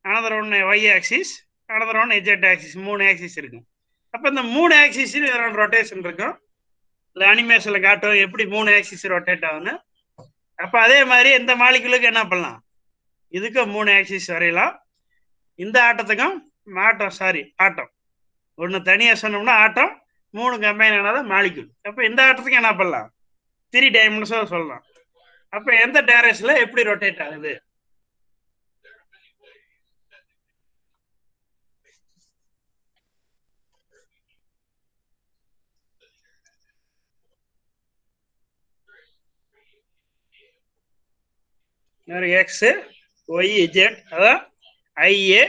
S1: another one Y axis, another one Z axis, 3 axis இருக்கும். அப்ப இந்த 3 ஆக்சிஸ் ரொட்டேஷன் இருக்கும். இந்த அனிமேஷன்ல காட்டும் எப்படி 3 ஆக்சிஸ் ரொட்டேட் ஆகுன்னு. அப்ப அதே மாதிரி இந்த மாலிகுலுக்கு என்ன பண்ணலாம், இதுக்கு 3 ஆக்சிஸ் வரையலாம். இந்த ஆட்டத்துக்கும் ஆட்டம் ஒன்று தனியாக சொன்னோம்னா ஆட்டம், 3 கம்பைன் ஆனாதான் மாலிகுல். அப்ப இந்த ஆட்டத்துக்கு என்ன பண்ணலாம், 3 டைமென்ஷன் சொல்லலாம். அப்ப எந்த டைரக்ஷன்ல எப்படி ரொட்டேட் ஆகுது, எக்ஸ் ஒய் இஜெட், அதான் ஐஏ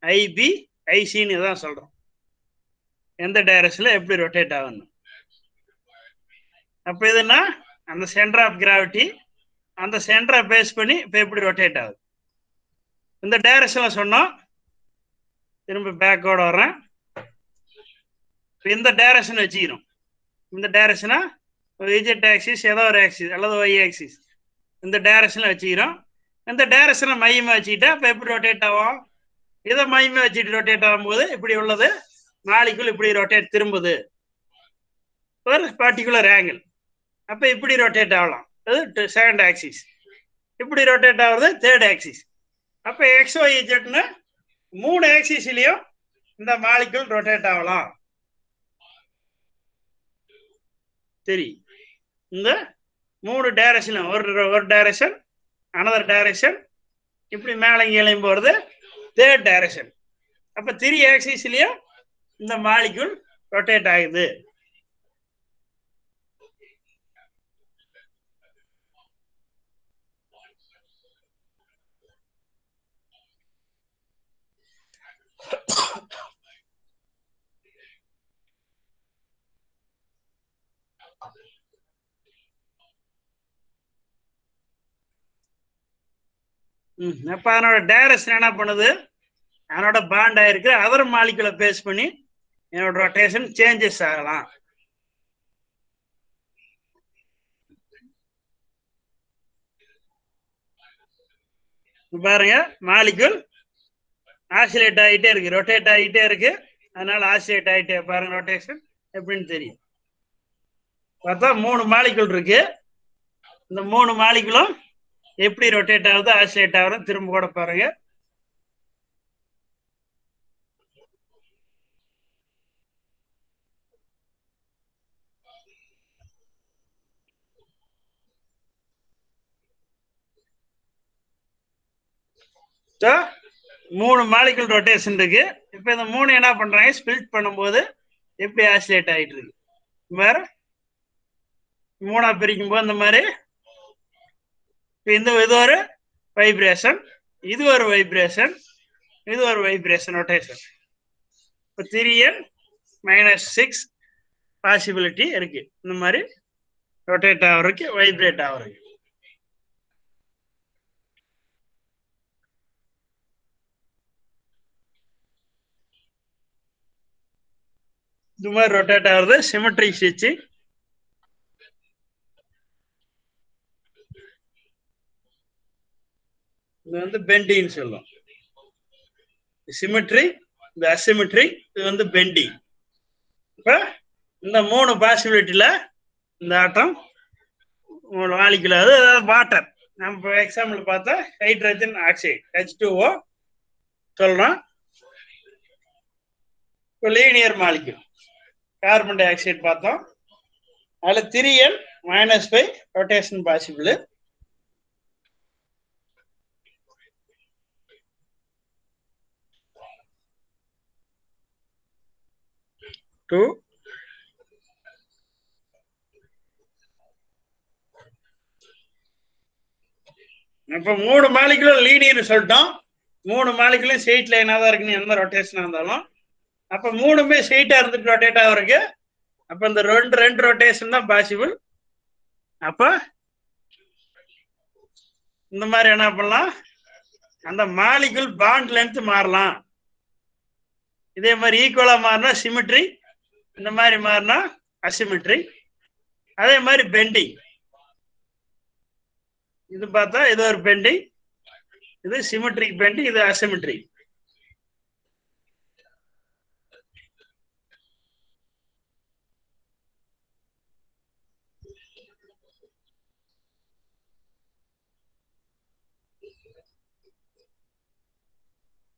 S1: ஐபி ஐசின்னு தான் சொல்றோம். எந்த டைரக்ஷன்ல எப்படி ரொட்டேட் ஆகணும். அப்ப இதுன்னா அந்த சென்டர் ஆஃப் கிராவிட்டி, அந்த சென்டரை பேஸ் பண்ணி இப்ப எப்படி ரொட்டேட் ஆகுது. இந்த டைரக்ஷன்ல சொன்னோம். திரும்ப பேக்கோட வர்றேன். இந்த டைரக்ஷன் வச்சுக்கிறோம். இந்த டைரக்ஷனா இஜெட் ஆக்சிஸ், ஏதோ ஒரு ஆக்சிஸ் அல்லது ஒய் ஆக்சிஸ், இந்த டைரக்ஷன்ல வச்சுக்கிறோம். இந்த டைரக்ஷன்ல மையமா வச்சுக்கிட்டா இப்ப எப்படி ரொட்டேட் ஆகும், இதை மையமா வச்சுட்டு ரொட்டேட் ஆகும்போது இப்படி உள்ளது மாலிகுல் இப்படி ரொட்டேட் திரும்புது ஒரு பர்டிகுலர் ஆங்கிள். அப்ப இப்படி ரொட்டேட் ஆகலாம், அது செகண்ட் ஆக்சிஸ். இப்படி ரொட்டேட் ஆகுறது தேர்ட் ஆக்சிஸ். அப்ப எக்ஸ் ஒய் இஜெட்னு 3 ஆக்சிஸ்லயும் இந்த மாலிகுல் ரொட்டேட் ஆகலாம். சரி, இந்த 3 டைரக்ஷன், ஒரு டைரக்ஷன், அனதர் டைரக்ஷன், இப்படி மேலே கீழையும் போறது தேர்ட் டைரக்ஷன். அப்ப 3 ஆக்சிஸ்லயும் இந்த மாலிகுல் ரொட்டேட் ஆகுது. அப்ப அதனோட டைரக்ஷன் என்ன பண்ணுது, அதனோட பாண்ட் ஆயிருக்கு அதர் மாலிகுலை பேஸ் பண்ணி என்னோட ரொட்டேஷன் சேஞ்சஸ் ஆகலாம். பாருங்க, மாலிகுல் ஆசிலேட் ஆகிட்டே இருக்கு, ரொட்டேட் ஆகிட்டே இருக்கு. அதனால ஆசிலேட் ஆகிட்டே பாருங்க ரொட்டேஷன் எப்படின்னு தெரியும். பார்த்தா 3 மாலிகுல் இருக்கு. இந்த 3 மாலிகுலும் எப்படி ரொட்டேட் ஆகுது, ஆசிலேட் ஆகுது திரும்ப கூட பாருங்க. ஸோ 3 மாலிகுல் ரொட்டேஷன் இருக்கு. இப்போ இந்த 3 என்ன பண்றாங்க, ஸ்பிளிட் பண்ணும்போது எப்படி ஆசிலேட் ஆகிட்டு இருக்கு. வேற 3ஆ பிரிக்கும் போது இந்த மாதிரி இது ஒரு வைப்ரேஷன், இது ஒரு வைப்ரேஷன், இது ஒரு வைப்ரேஷன் ரொட்டேஷன். இப்போ 3n - 6 பாசிபிலிட்டி இருக்கு இந்த மாதிரி ரொட்டேட் ஆகிறதுக்கு, வைப்ரேட் ஆகிறதுக்கு. இந்த மாதிரி ரொட்டேட் ஆகுறது சிமெட்ரிக் ஸ்விட்ச். இது வந்து பெண்டின்னு சொல்லுவோம். சிமெட்ரி, இந்த அசிமெட்ரி, இது வந்து பெண்டி. இப்போ இந்த 3 பாசிபிலிட்டியில இந்த ஆட்டம் மாலிகுல், அதாவது வாட்டர். நம்ம எக்ஸாம்பிள் பார்த்தா ஹைட்ரஜன் ஆக்சைடு H2O சொல்றோம். இப்போ linear molecule carbon di oxide பார்த்தோம். அதில் 3n - 5 ரொட்டேஷன் பாசிபிள். இப்போ 3 மாலிகுலும் லீனியர் சொல்லிட்டோம். 3 மாலிகுலும் ஸ்ட்ரெயிட் லைனாக தான் இருக்குன்னு எந்த ரொட்டேஷனாக இருந்தாலும். அப்போ 3மே ஸ்ட்ரெயிட்டாக இருந்துட்டு ரொட்டேட் ஆகுறதுக்கு, அப்போ இந்த ரெண்டு ரொட்டேஷன் தான் பாசிபிள். அப்போ இந்த மாதிரி என்ன பண்ணலாம், அந்த மாலிகுல் பாண்ட் லென்த் மாறலாம். இதே மாதிரி ஈக்குவலா மாறினா சிமெட்ரி, இந்த மாதிரி மாறினா அசிமெட்ரி. அதே மாதிரி பெண்டிங், இது பார்த்தா இது ஒரு பெண்டிங், இது சிமெட்ரிக் பெண்டிங், இது அசிமெட்ரிக்.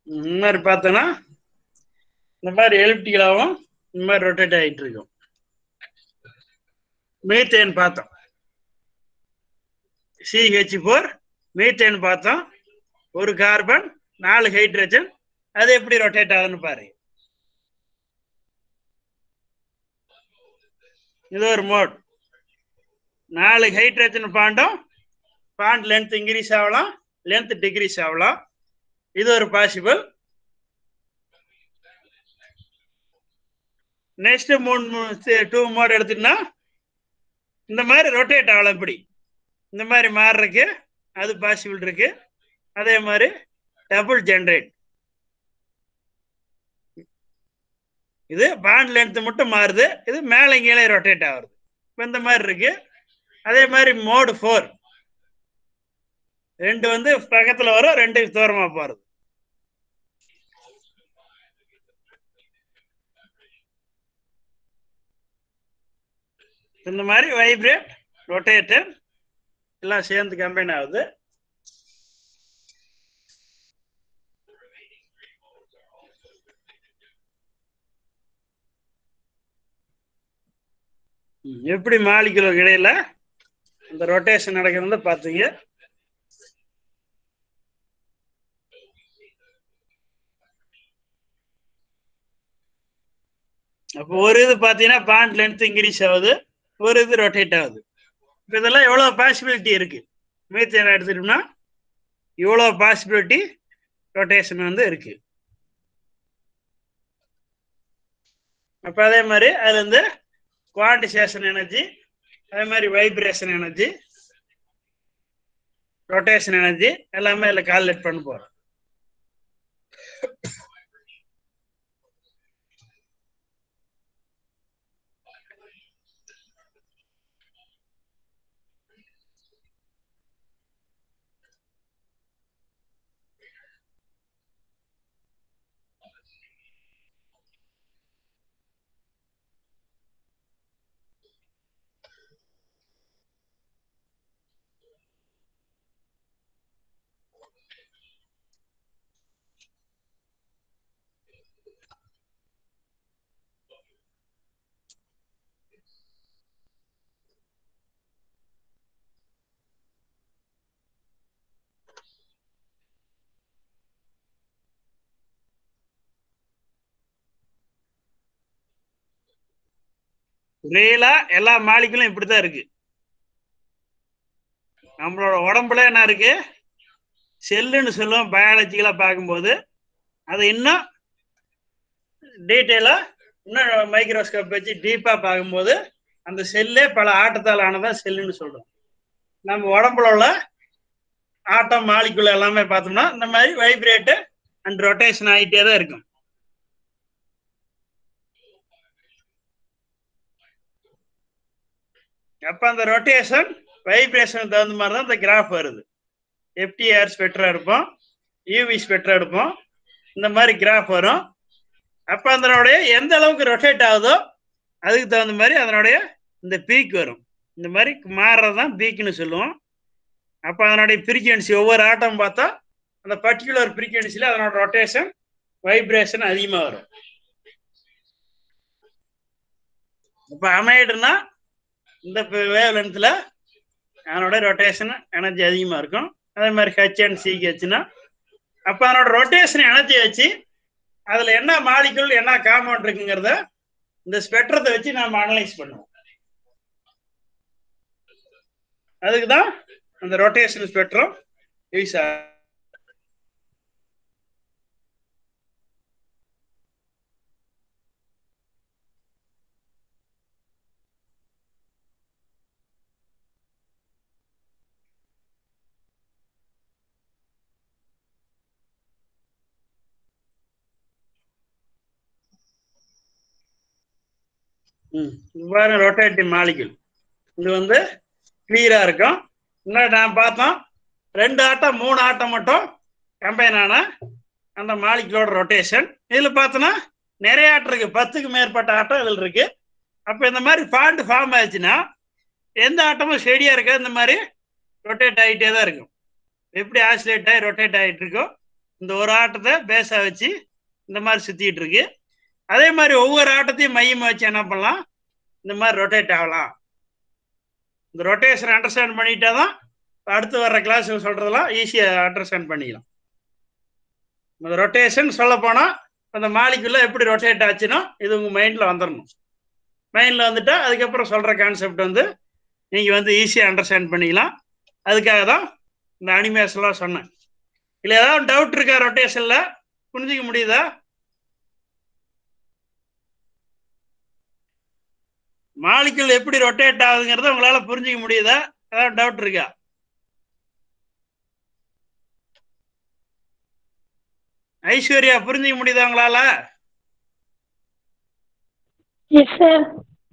S1: இந்த மாதிரி பார்த்தோன்னா இந்த மாதிரி எலிப்டிகலாகவும் இந்த மாதிரி ரொட்டேட் ஆகிட்டு இருக்கும். மீத்தேன் பார்த்தோம், CH4 மீத்தேன் பார்த்தோம். ஒரு கார்பன் 4 ஹைட்ரஜன், அது எப்படி ரொட்டேட் ஆகுதுன்னு பாருங்க. இது ஒரு மோட். 4 ஹைட்ரஜன் பாண்டும், பாண்ட் லென்த் இன்க்ரீஸ் ஆகலாம், லென்த் டிக்ரீஸ் ஆகலாம். இது ஒரு பாசிபிள். நெக்ஸ்ட் 2 மோட் எடுத்துட்டா இந்த மாதிரி ரொட்டேட் ஆகலாம். இப்படி இந்த மாதிரி மாறுறதுக்கு அது பாசிபிள் இருக்கு. அதே மாதிரி டபுள் ஜெனரேட், இது பாண்ட் லென்த் மட்டும் மாறுது, இது மேலே கீழே ரொட்டேட் ஆகுது. இந்த மாதிரி இருக்கு. அதே மாதிரி மோடு 4, 2 வந்து பக்கத்துல வரும், 2 தூரமா போறது. இந்த மாதிரி வைப்ரேட், ரொட்டேட்டர் எல்லாம் சேர்ந்து கம்பைன் ஆகுது. எப்படி மாலிகுலுக்கு இடையில இந்த ரொட்டேஷன் நடக்கிறது பார்த்தீங்க. அப்போ ஒரு இது பார்த்தீங்கன்னா பாண்ட் லென்த் இன்க்ரீஸ் ஆகுது, ஒரு இது ரொட்டேட் ஆகுது. இப்போ இதெல்லாம் எவ்வளோ பாசிபிலிட்டி இருக்கு. மீத்தேன் எடுத்துட்டோம்னா இவ்வளோ பாசிபிலிட்டி ரொட்டேஷன் வந்து இருக்கு. அப்போ அதே மாதிரி அதுல இருந்து குவான்டிசேஷன் எனர்ஜி, அதே மாதிரி வைப்ரேஷன் எனர்ஜி, ரொட்டேஷன் எனர்ஜி எல்லாமே அதில் கால்குலேட் பண்ண போறோம். ரியலா எல்லா மாலிகுலும் இப்படிதான் இருக்கு. நம்மளோட உடம்புல என்ன இருக்கு, செல்லுன்னு சொல்லுவோம் பயாலஜிக்கலா பார்க்கும்போது. அது இன்னும் டீட்டெயிலா இன்னும் மைக்ரோஸ்கோப் வச்சு டீப்பா பார்க்கும்போது அந்த செல்லே பல ஆட்டத்தால் ஆனதான் செல்லுன்னு சொல்றோம். நம்ம உடம்புல உள்ள ஆட்டம் மாலிகுல் எல்லாமே பார்த்தோம்னா இந்த மாதிரி வைப்ரேட் அண்ட் ரொட்டேஷன் ஆகிட்டே தான் இருக்கும். அப்ப அந்த ரொட்டேஷன் வைப்ரேஷன் தகுந்த மாதிரி தான் இந்த கிராஃப் வருது. FTIR ஸ்பெக்ட்ரா எடுப்போம், UV ஸ்பெக்ட்ரா எடுப்போம், இந்த மாதிரி கிராஃப் வரும். அப்ப அதனுடைய எந்த அளவுக்கு ரொட்டேட் ஆகுதோ அதுக்கு தகுந்த மாதிரி அதனுடைய இந்த பீக் வரும். இந்த மாதிரி மாறுறதுதான் பீக்னு சொல்லுவோம். அப்ப அதனுடைய ஃப்ரீக்வன்சி ஒவ்வொரு ஆட்டம் பார்த்தா அந்த பர்டிகுலர் ஃப்ரீக்வன்சில அதனோட ரொட்டேஷன் வைப்ரேஷன் அதிகமா வரும். இப்ப அமைடுனா இந்த வேவ் லென்த்ல அதனோட ரொட்டேஷன் எனர்ஜி அதிகமா இருக்கும். அதே மாதிரி HNCHனா அப்ப அதனோட ரொட்டேஷன் எனர்ஜி வச்சு அதுல என்ன மாலிகுல் என்ன காம்பவுண்ட் இருக்குங்கிறத இந்த ஸ்பெக்ட்ரத்தை வச்சு நாம அனலைஸ் பண்ணுவோம். அதுக்குதான் அந்த ரொட்டேஷன் ஸ்பெக்ட்ரம் யூஸ் ஆகும். இவ்வாறு ரொட்டேட்டிவ் மாலிகுல் இது வந்து கிளியரா இருக்கும். இன்னும் நான் பார்த்தோம் 2 ஆட்டம் 3 ஆட்டம் மட்டும் கம்பைன் ஆன அந்த மாலிகுலோட ரொட்டேஷன். இதுல பார்த்தோன்னா நிறைய ஆட்டம் இருக்கு, 10க்கு மேற்பட்ட ஆட்டம் இதுல இருக்கு. அப்ப இந்த மாதிரி ஃபால்ட் ஃபார்ம் ஆயிடுச்சுன்னா எந்த ஆட்டமும் ஸ்டெடியா இருக்காது, இந்த மாதிரி ரொட்டேட் ஆகிட்டே தான் இருக்கும். எப்படி ஆசிலேட் ஆகி ரொட்டேட் ஆகிட்டு இருக்கோ இந்த ஒரு ஆட்டத்தை பேஸா வச்சு இந்த மாதிரி சுத்திட்டு இருக்கு. அதே மாதிரி ஒவ்வொரு ஆட்டத்தையும் மையமா வச்சு என்ன பண்ணலாம், இந்த மாதிரி ரொட்டேட் ஆகலாம். இந்த ரொட்டேஷன் அண்டர்ஸ்டாண்ட் பண்ணிட்டாதான் அடுத்து வர்ற கிளாஸ் சொல்றதெல்லாம் ஈஸியா அண்டர்ஸ்டாண்ட் பண்ணிக்கலாம். இந்த ரொட்டேஷன் சொல்ல போனா அந்த மாலிகுல்ல எப்படி ரொட்டேட் ஆச்சுன்னா இது உங்க மைண்ட்ல வந்துடணும். மைண்ட்ல வந்துட்டா அதுக்கப்புறம் சொல்ற கான்செப்ட் வந்து நீங்க வந்து ஈஸியா அண்டர்ஸ்டாண்ட் பண்ணிக்கலாம். அதுக்காக தான் இந்த அனிமேஷன்லாம் சொன்னேன். இல்ல ஏதாவது டவுட் இருக்கா ரொட்டேஷன்ல, புரிஞ்சுக்க முடியுதா? மாலிகுல் எப்படி ரொட்டேட் ஆகுதுங்கிறத உங்களால புரிஞ்சுக்க முடியுதா? ஏதாவது டவுட் இருக்கா? ஐஸ்வர்யா புரிஞ்சுக்க முடியுதா உங்களால?
S2: Yes sir.